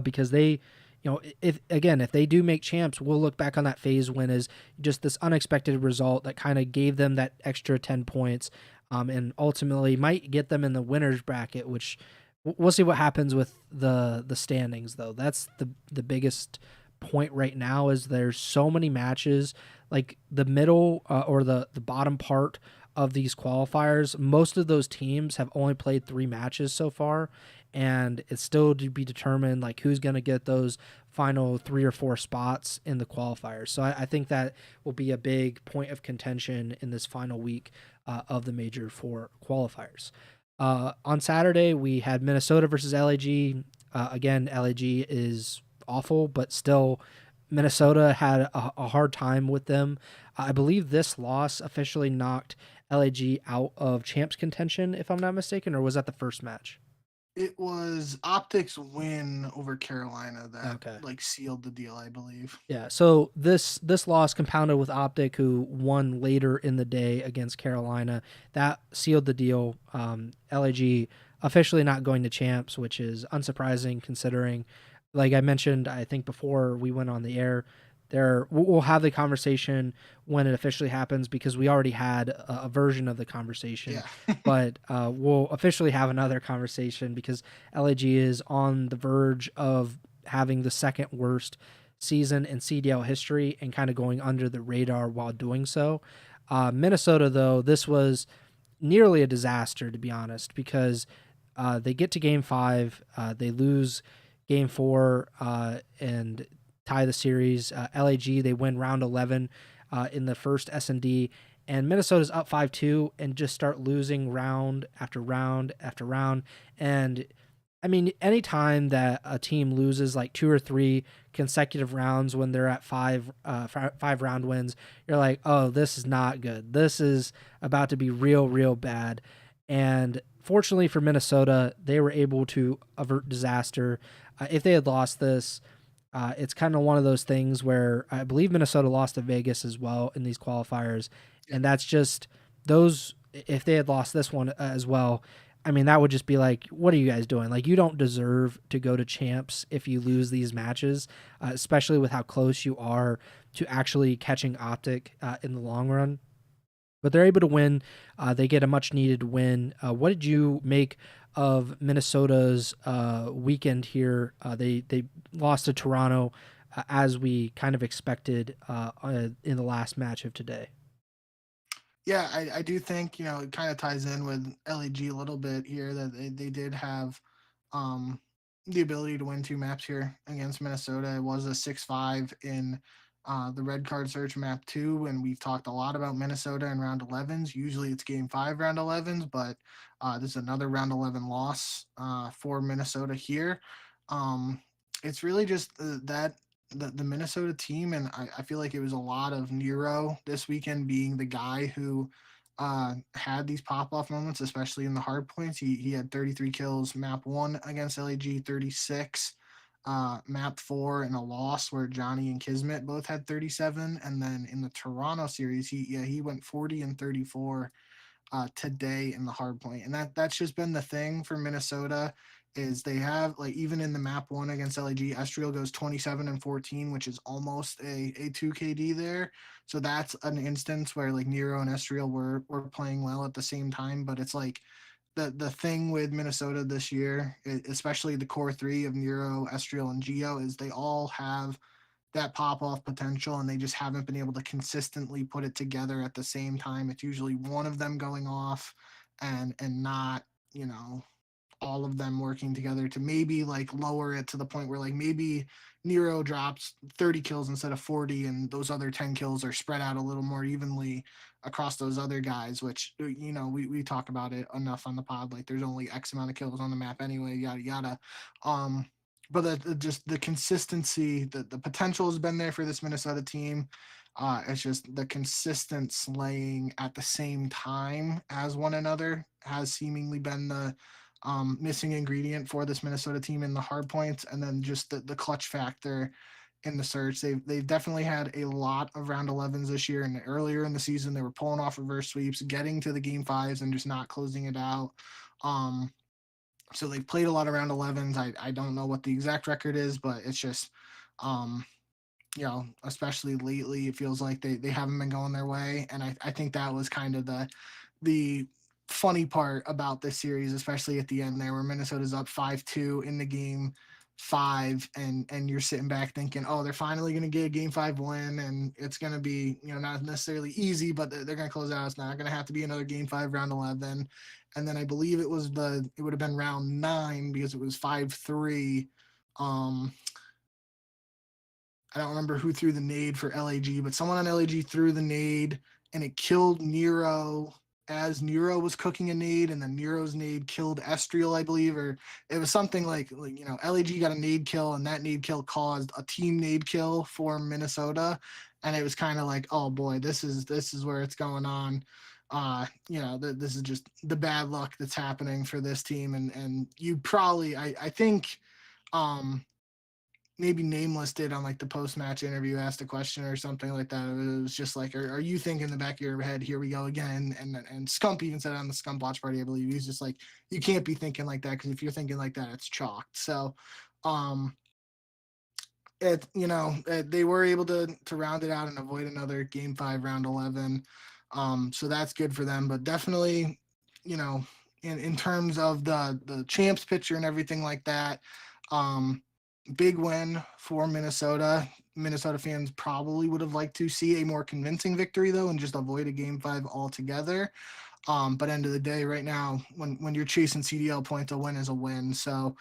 because they, if they do make champs, we'll look back on that FaZe win as just this unexpected result that kind of gave them that extra 10 points, and ultimately might get them in the winners bracket, which we'll see what happens with the standings though. That's the biggest point right now, is there's so many matches, like the middle, or the bottom part of these qualifiers. Most of those teams have only played 3 matches so far, and it's still to be determined like who's going to get those final 3 or 4 spots in the qualifiers. So I think that will be a big point of contention in this final week of the Major 4 qualifiers. On Saturday, we had Minnesota versus LAG. Again, LAG is awful, but still Minnesota had a hard time with them. I believe this loss officially knocked LAG out of champs contention, if I'm not mistaken, or was that the first match? It was OpTic's win over Carolina that like sealed the deal, I believe. Yeah, so this loss compounded with OpTic, who won later in the day against Carolina. That sealed the deal. LAG officially not going to champs, which is unsurprising considering, like I mentioned, I think before we went on the air, we'll have the conversation when it officially happens, because we already had a version of the conversation. Yeah. But we'll officially have another conversation because LAG is on the verge of having the second worst season in CDL history and kind of going under the radar while doing so. Minnesota, though, this was nearly a disaster, to be honest, because they get to game 5, they lose game 4, and tie the series. LAG, they win round 11 in the first S&D, and Minnesota's up 5-2 and just start losing round after round after round. And I mean, anytime that a team loses like 2 or 3 consecutive rounds when they're at 5 round wins, you're like, oh, this is not good. This is about to be real bad. And fortunately for Minnesota, they were able to avert disaster. If they had lost this, it's kind of one of those things where I believe Minnesota lost to Vegas as well in these qualifiers. And that's just those, if they had lost this one as well, I mean, that would just be like, what are you guys doing? Like, you don't deserve to go to champs if you lose these matches, especially with how close you are to actually catching OpTic in the long run. But they're able to win. They get a much needed win. What did you make of Minnesota's weekend here? They lost to Toronto, as we kind of expected in the last match of today. Yeah, I do think, it kind of ties in with LAG a little bit here that they did have the ability to win 2 maps here against Minnesota. It was a 6-5 in the red card search map 2, and we've talked a lot about Minnesota in round 11s. Usually it's game 5 round 11s, but this is another round 11 loss for Minnesota here. It's really just that the Minnesota team, and I feel like it was a lot of Nero this weekend being the guy who had these pop-off moments, especially in the hard points. He had 33 kills map 1 against LAG, 36 map 4 in a loss where Johnny and Kismet both had 37, and then in the Toronto series he went 40 and 34 today in the hard point. And that's just been the thing for Minnesota, is they have, like, even in the map 1 against LAG, Estriel goes 27 and 14, which is almost a 2 KD there. So that's an instance where like Nero and Estriel were playing well at the same time. But it's like the thing with Minnesota this year, especially the core 3 of Nero, Estriel, and Geo, is they all have that pop-off potential, and they just haven't been able to consistently put it together at the same time. It's usually one of them going off and not, all of them working together to maybe like lower it to the point where like maybe Nero drops 30 kills instead of 40, and those other 10 kills are spread out a little more evenly across those other guys, which, we talk about it enough on the pod. Like, there's only X amount of kills on the map anyway, yada, yada. But just the consistency, the potential has been there for this Minnesota team. It's just the consistent slaying at the same time as one another has seemingly been the missing ingredient for this Minnesota team in the hard points. And then just the clutch factor in the search. They've definitely had a lot of round 11s this year, and earlier in the season they were pulling off reverse sweeps, getting to the game fives and just not closing it out. So they've played a lot of round 11s. I don't know what the exact record is, but it's just especially lately, it feels like they haven't been going their way. And I think that was kind of the funny part about this series, especially at the end there, where Minnesota's up 5-2 in the game five, and you're sitting back thinking, oh, they're finally going to get a game five win, and it's going to be, not necessarily easy, but they're going to close out. It's not going to have to be another game five round 11. And then I believe it would have been round 9 because it was 5-3. I don't remember who threw the nade for LAG, but someone on LAG threw the nade and it killed Nero as Nero was cooking a nade, and then Nero's nade killed Estriel, I believe, or it was something like LAG got a nade kill, and that nade kill caused a team nade kill for Minnesota, and it was kind of like, oh boy, this is where it's going on. This is just the bad luck that's happening for this team, and you probably, I think, maybe Nameless did on like the post-match interview, asked a question or something like that. It was just like, are you thinking in the back of your head, here we go again? And Scump even said it on the Scump watch party, I believe. He's just like, you can't be thinking like that, because if you're thinking like that, it's chalked. So they were able to round it out and avoid another game 5 round 11. So that's good for them, but definitely, in terms of the champs picture and everything like that, big win for Minnesota. Minnesota fans probably would have liked to see a more convincing victory, though, and just avoid a game 5 altogether. But end of the day, right now, when you're chasing CDL points, a win is a win. So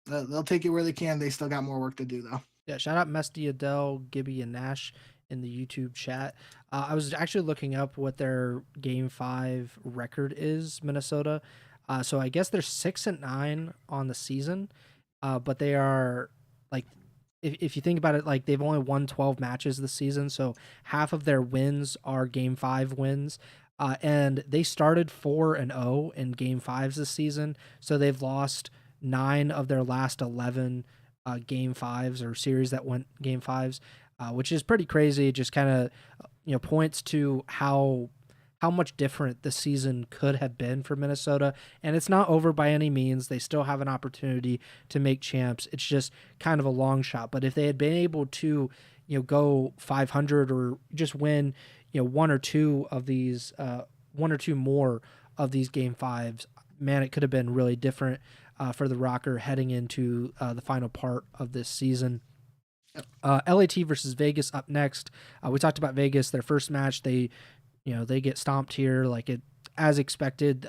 they'll take it where they can. They still got more work to do, though. Yeah, shout out Mesty, Adele, Gibby, and Nash in the YouTube chat. I was actually looking up what their Game 5 record is, Minnesota. So I guess they're 6-9 on the season, but they are, like, if you think about it, like, they've only won 12 matches this season, so half of their wins are Game 5 wins. And they started 4-0 in Game 5s this season, so they've lost 9 of their last 11 Game 5s or series that went Game 5s, which is pretty crazy. It just kind of points to how much different the season could have been for Minnesota. And it's not over by any means. They still have an opportunity to make champs. It's just kind of a long shot. But if they had been able to go 500 or just win one or two more of these Game 5s, man, it could have been really different for the Rocker heading into the final part of this season. LAT versus Vegas up next. We talked about Vegas, their first match. They get stomped here, like it as expected.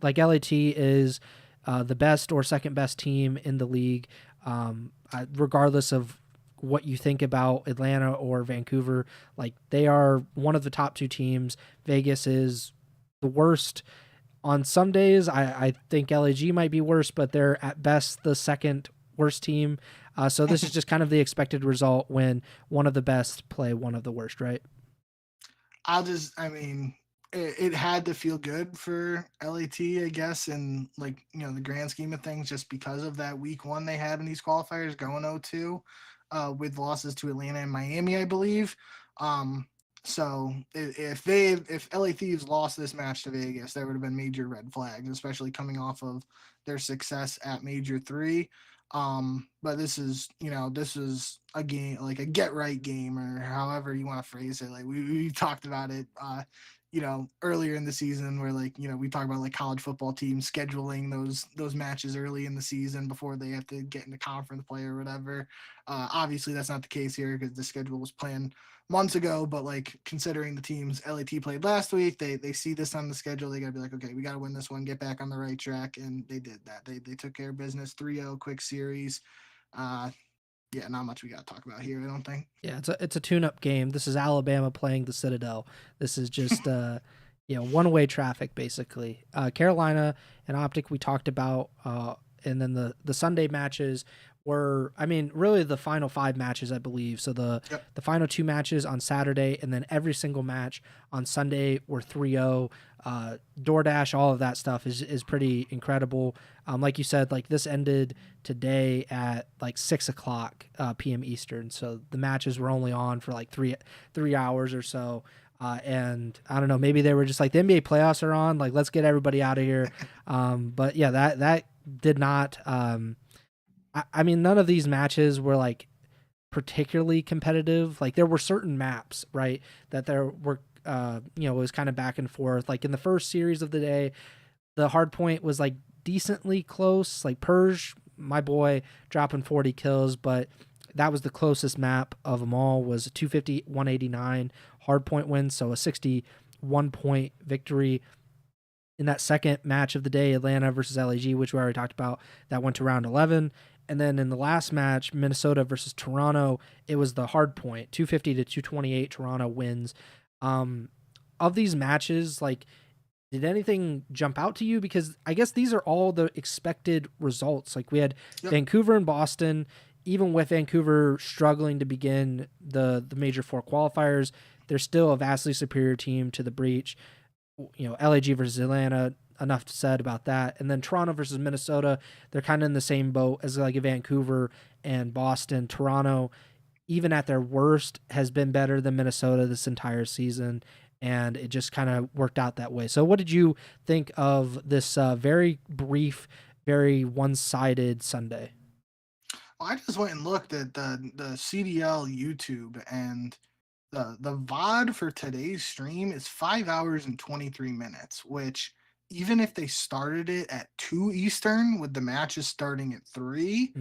Like LAT is the best or second best team in the league, regardless of what you think about Atlanta or Vancouver. Like, they are one of the top 2 teams. Vegas is the worst. On some days, I think LAG might be worse, but they're at best the second worst team. So this is just kind of the expected result when one of the best play one of the worst, right? It had to feel good for LAT, I guess, in the grand scheme of things, just because of that week 1 they had in these qualifiers going 0-2 with losses to Atlanta and Miami, I believe. So if LA Thieves lost this match to Vegas, there would have been major red flags, especially coming off of their success at Major 3. But this is a game, like a get right game, or however you want to phrase it. Like we talked about it, earlier in the season, where we talk about like college football teams scheduling those matches early in the season before they have to get into conference play or whatever. Obviously that's not the case here, because the schedule was planned months ago, but considering the teams LAT played last week, they see this on the schedule, they gotta be like, okay, we gotta win this one, get back on the right track, and they did that. They took care of business, 3-0 quick series. Yeah, not much we got to talk about here, I don't think. Yeah, it's a tune-up game. This is Alabama playing the Citadel. This is just one-way traffic, basically. Carolina and OpTic we talked about, and then the Sunday matches were, I mean, really the final 5 matches, I believe. So Yep. the final 2 matches on Saturday, and then every single match on Sunday were 3-0. DoorDash, all of that stuff is pretty incredible. Like you said, like this ended today at like 6:00 p.m. Eastern. So the matches were only on for like three hours or so. And I don't know, maybe they were just like, the NBA playoffs are on, like let's get everybody out of here. But yeah, that did not. I mean, none of these matches were like particularly competitive. Like there were certain maps, right, that there were, it was kind of back and forth. Like in the first series of the day, the hard point was like decently close. Like Purge, my boy, dropping 40 kills, but that was the closest map of them all. Was a 250-189 hard point win, so a 61-point victory. In that second match of the day, Atlanta versus LAG, which we already talked about, that went to round 11. And then in the last match, Minnesota versus Toronto, it was the hard point, 250-228. Toronto wins. Of these matches, like, did anything jump out to you? Because I guess these are all the expected results. Like we had Vancouver and Boston. Even with Vancouver struggling to begin the Major Four qualifiers, they're still a vastly superior team to the Breach. LAG versus Atlanta, enough said about that. And then Toronto versus Minnesota, they're kind of in the same boat as like Vancouver and Boston. Toronto, even at their worst, has been better than Minnesota this entire season, and it just kind of worked out that way. So what did you think of this very brief, very one-sided Sunday? Well, I just went and looked at the CDL YouTube, and the VOD for today's stream is 5 hours and 23 minutes, which even if they started it at 2 Eastern with the matches starting at 3,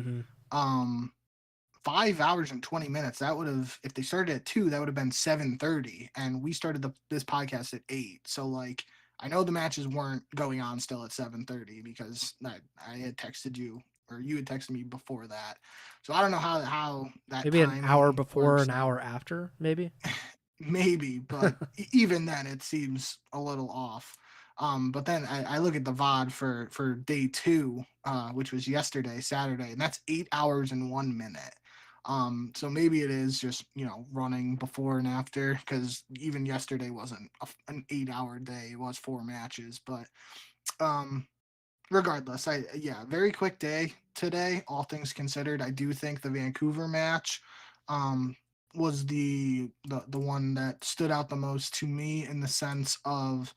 5 hours and 20 minutes, that would have, if they started at 2, that would have been 7:30, and we started this podcast at 8. So like, I know the matches weren't going on still at 7:30 because I had texted you, or you had texted me before that. So I don't know how that maybe an hour before, an now. hour after, maybe. Maybe, but even then it seems a little off. But then I look at the VOD for day 2, which was yesterday, Saturday, and that's 8 hours and 1 minute. So maybe it is just, running before and after, because even yesterday wasn't an 8-hour day. It was 4 matches, but regardless, very quick day today, all things considered. I do think the Vancouver match was the one that stood out the most to me, in the sense of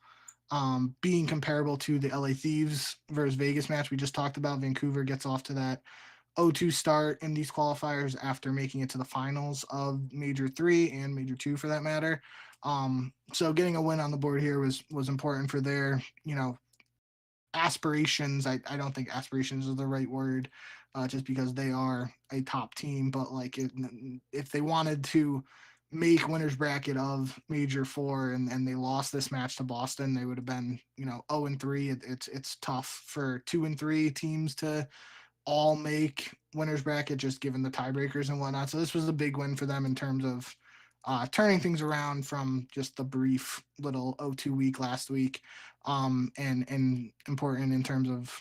being comparable to the LA Thieves versus Vegas match we just talked about. Vancouver gets off to that 0-2 start in these qualifiers after making it to the finals of Major 3 and Major 2 for that matter. So getting a win on the board here was important for their, aspirations. I don't think aspirations is the right word, just because they are a top team, but like if they wanted to make winners bracket of Major 4 and they lost this match to Boston, they would have been 0-3. It's tough for 2 and 3 teams to all make winners bracket, just given the tiebreakers and whatnot. So this was a big win for them in terms of turning things around from just the brief little 0-2 week last week, and important in terms of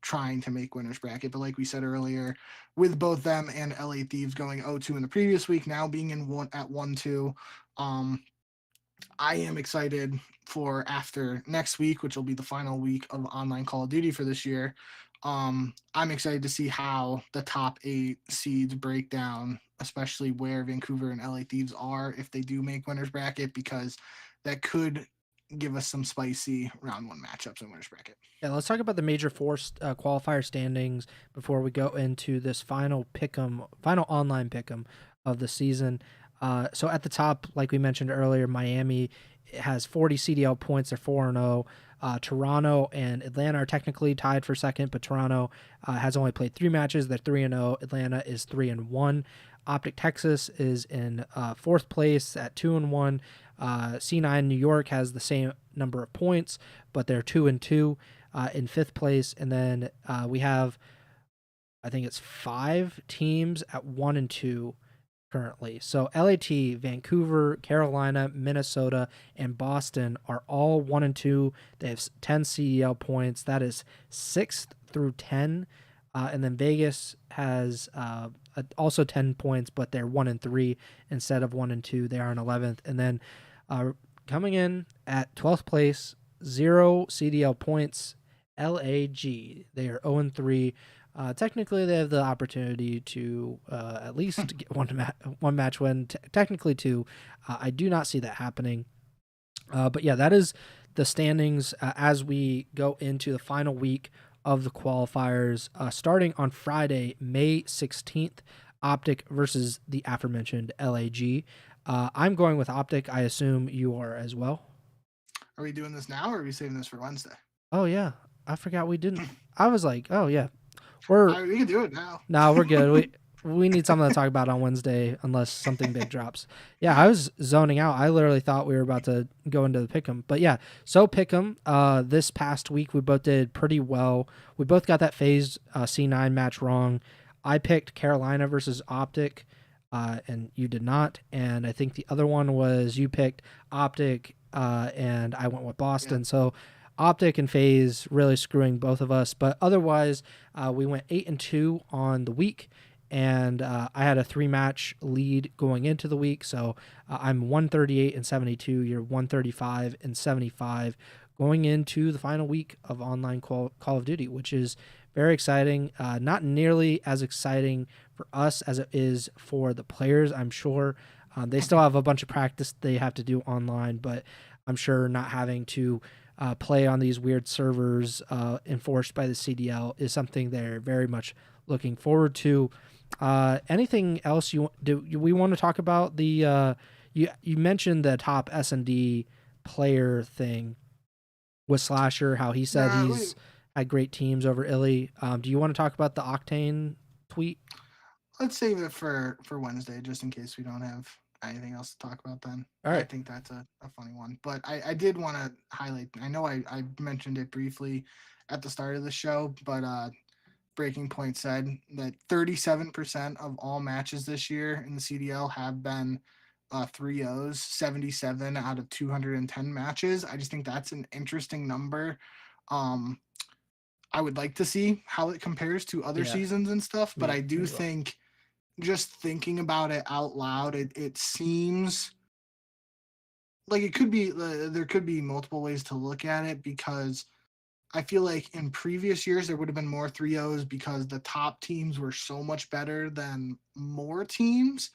trying to make winners bracket. But like we said earlier, with both them and LA Thieves going 0-2 in the previous week, now being in 1-2, I am excited for after next week, which will be the final week of online Call of Duty for this year. I'm excited to see how the top 8 seeds break down, especially where Vancouver and LA Thieves are if they do make winners bracket, because that could give us some spicy round 1 matchups in winners bracket. Yeah, let's talk about the Major 4 qualifier standings before we go into this final online pick'em of the season. So at the top, like we mentioned earlier, Miami has 40 CDL points. They're 4-0. Toronto and Atlanta are technically tied for second, but Toronto has only played 3 matches. They're 3-0. Atlanta is 3-1. OpTic Texas is in 4th place at 2-1. C9 New York has the same number of points, but they're 2-2 in 5th place. And then we have, I think it's 5 teams at 1-2 currently. So LAT, Vancouver, Carolina, Minnesota, and Boston are all 1-2. They have 10 CDL points. That is 6th through 10. And then Vegas has also 10 points, but they're 1-3 instead of 1-2. They are in 11th. And then coming in at 12th place, 0 CDL points, LAG. They are 0-3. Technically, they have the opportunity to at least get one match win. Technically, two. I do not see that happening. But yeah, that is the standings as we go into the final week of the qualifiers, starting on Friday, May 16th. OpTic versus the aforementioned LAG. I'm going with OpTic. I assume you are as well. Are we doing this now, or are we saving this for Wednesday? Oh yeah, I forgot we didn't. I was like, oh yeah, we can do it now. No, we're good. We need something to talk about on Wednesday unless something big drops. Yeah, I was zoning out. I literally thought we were about to go into the pick'em. But yeah, so pick'em. This past week we both did pretty well. We both got that FaZe C9 match wrong. I picked Carolina versus OpTic, and you did not. And I think the other one was you picked OpTic, and I went with Boston. Yeah. So OpTic and FaZe really screwing both of us. But otherwise, we went 8-2 on the week. And I had a 3-match lead going into the week. So I'm 138-72. You're 135-75 going into the final week of online Call of Duty, which is very exciting. Not nearly as exciting for us as it is for the players, I'm sure. They still have a bunch of practice they have to do online, but I'm sure not having to play on these weird servers enforced by the CDL is something they're very much looking forward to. Anything else we want to talk about? The you mentioned the top S&D player thing with Slasher, how he said he's had great teams over Illy. Do you want to talk about the Octane tweet? Let's save it for Wednesday, just in case we don't have anything else to talk about then. All right. I think that's a funny one. But I did want to highlight, I know I mentioned it briefly at the start of the show, but Breaking Point said that 37% of all matches this year in the CDL have been 3-0s, 77 out of 210 matches. I just think that's an interesting number. I would like to see how it compares to other seasons and stuff, but I do think, just thinking about it out loud, it seems like it could be, there could be multiple ways to look at it, because I feel like in previous years there would have been more 3-0s because the top teams were so much better than more teams.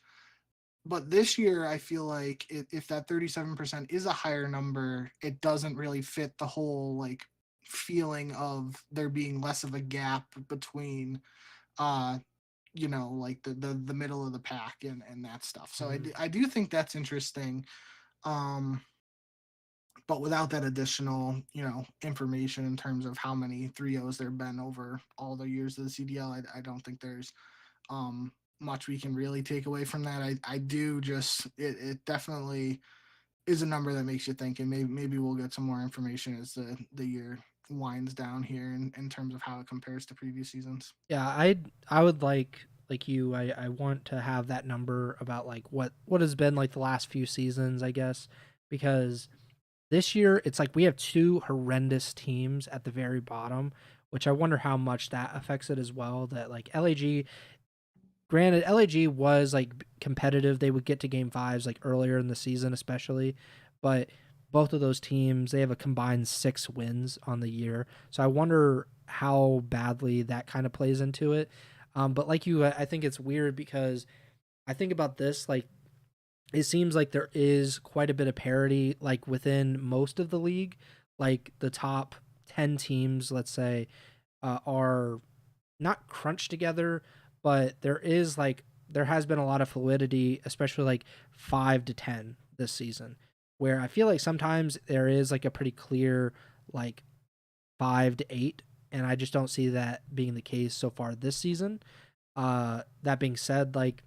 But this year, I feel like if that 37% is a higher number, it doesn't really fit the whole like feeling of there being less of a gap between like the middle of the pack and that stuff. So I do think that's interesting. But without that additional, information in terms of how many 3-0s there have been over all the years of the CDL, I don't think there's much we can really take away from that. I do just, it definitely is a number that makes you think, and maybe we'll get some more information as the year winds down here in terms of how it compares to previous seasons. Yeah, I would like you, I want to have that number about like what has been like the last few seasons, I guess, because this year, it's like we have two horrendous teams at the very bottom, which I wonder how much that affects it as well. That like LAG, granted, LAG was like competitive. They would get to game 5s like earlier in the season, especially. But both of those teams, they have a combined 6 wins on the year. So I wonder how badly that kind of plays into it. But like you, I think it's weird because I think about this, like, it seems like there is quite a bit of parity like within most of the league. Like the top 10 teams, let's say, are not crunched together, but there has been a lot of fluidity, especially like 5-10 this season, where I feel like sometimes there is like a pretty clear like 5-8, and I just don't see that being the case so far this season. That being said, like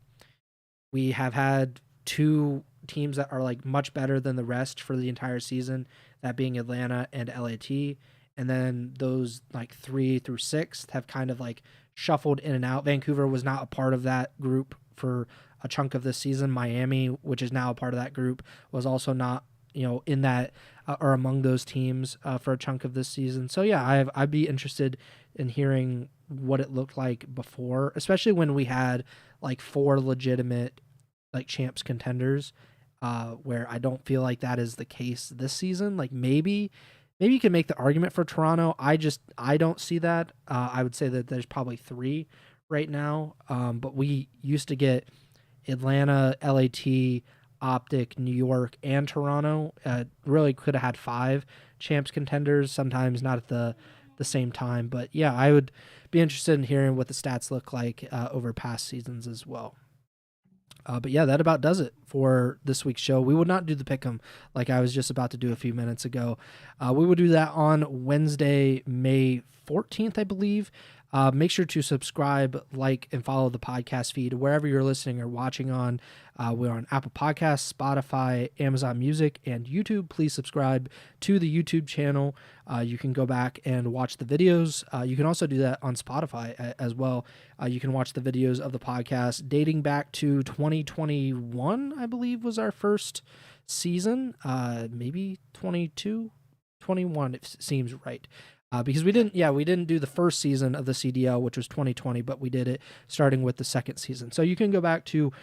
we have had 2 teams that are like much better than the rest for the entire season, that being Atlanta and LAT. And then those like 3 through 6 have kind of like shuffled in and out. Vancouver was not a part of that group for a chunk of this season. Miami, which is now a part of that group, was also not, in that or among those teams for a chunk of this season. So yeah, I'd be interested in hearing what it looked like before, especially when we had like 4 legitimate like champs contenders, where I don't feel like that is the case this season. Like maybe you can make the argument for Toronto. I don't see that. I would say that there's probably 3 right now. But we used to get Atlanta, LAT, OpTic, New York, and Toronto. Really could have had 5 champs contenders, sometimes not at the same time. But yeah, I would be interested in hearing what the stats look like over past seasons as well. But yeah, that about does it for this week's show. We would not do the pick'em like I was just about to do a few minutes ago. We will do that on Wednesday, May 14th, I believe. Make sure to subscribe, like, and follow the podcast feed wherever you're listening or watching on. We're on Apple Podcasts, Spotify, Amazon Music, and YouTube. Please subscribe to the YouTube channel. You can go back and watch the videos. You can also do that on Spotify as well. You can watch the videos of the podcast dating back to 2021, I believe, was our first season. Maybe 22, 21, it seems right. Because we didn't do the first season of the CDL, which was 2020, but we did it starting with the second season. So you can go back to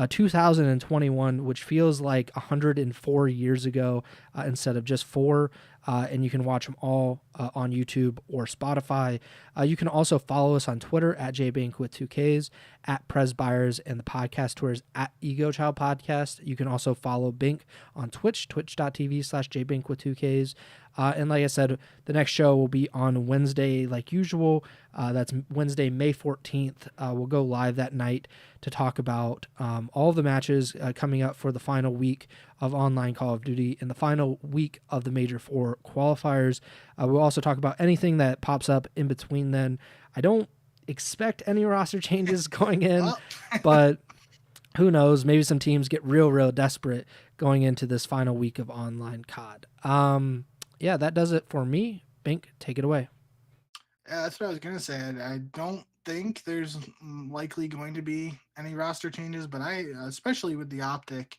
2021, which feels like 104 years ago instead of just 4. And you can watch them all on YouTube or Spotify. You can also follow us on Twitter at JBank with 2Ks, at Pres Byers, and the podcast tours at Ego Chall Podcast. You can also follow Bink on Twitch, twitch.tv/JBank with 2Ks. And like I said, the next show will be on Wednesday like usual. That's Wednesday, May 14th. We'll go live that night to talk about all the matches coming up for the final week of online Call of Duty and the final week of the Major 4 qualifiers. We'll also talk about anything that pops up in between then. I don't expect any roster changes going in, but who knows? Maybe some teams get real desperate going into this final week of online COD. Yeah, that does it for me. Bink, take it away. Yeah, that's what I was gonna say. I don't think there's likely going to be any roster changes, but especially with the OpTic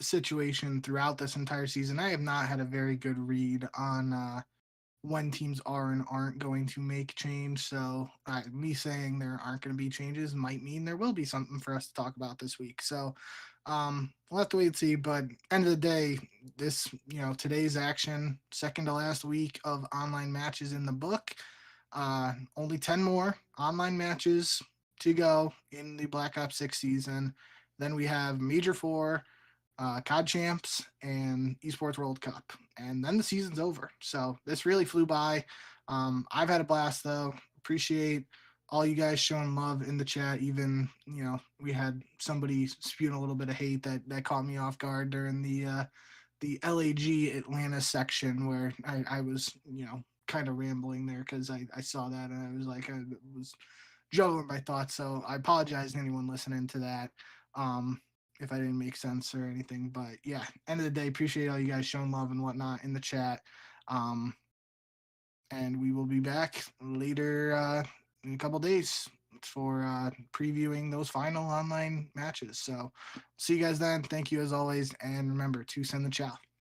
situation throughout this entire season, I have not had a very good read on when teams are and aren't going to make change. So me saying there aren't going to be changes might mean there will be something for us to talk about this week. So we'll have to wait and see. But end of the day, today's action, second to last week of online matches in the book. Only 10 more online matches to go in the Black Ops 6 season. Then we have Major 4, COD Champs, and Esports World Cup. And then the season's over. So this really flew by. I've had a blast, though. Appreciate all you guys showing love in the chat. Even, we had somebody spewing a little bit of hate that caught me off guard during the LAG Atlanta section where I was, kind of rambling there because I saw that and I was like, I was juggling my thoughts. So I apologize to anyone listening to that. If I didn't make sense or anything, but yeah, end of the day, appreciate all you guys showing love and whatnot in the chat. And we will be back later in a couple days for previewing those final online matches. So see you guys then. Thank you as always. And remember to send the chow.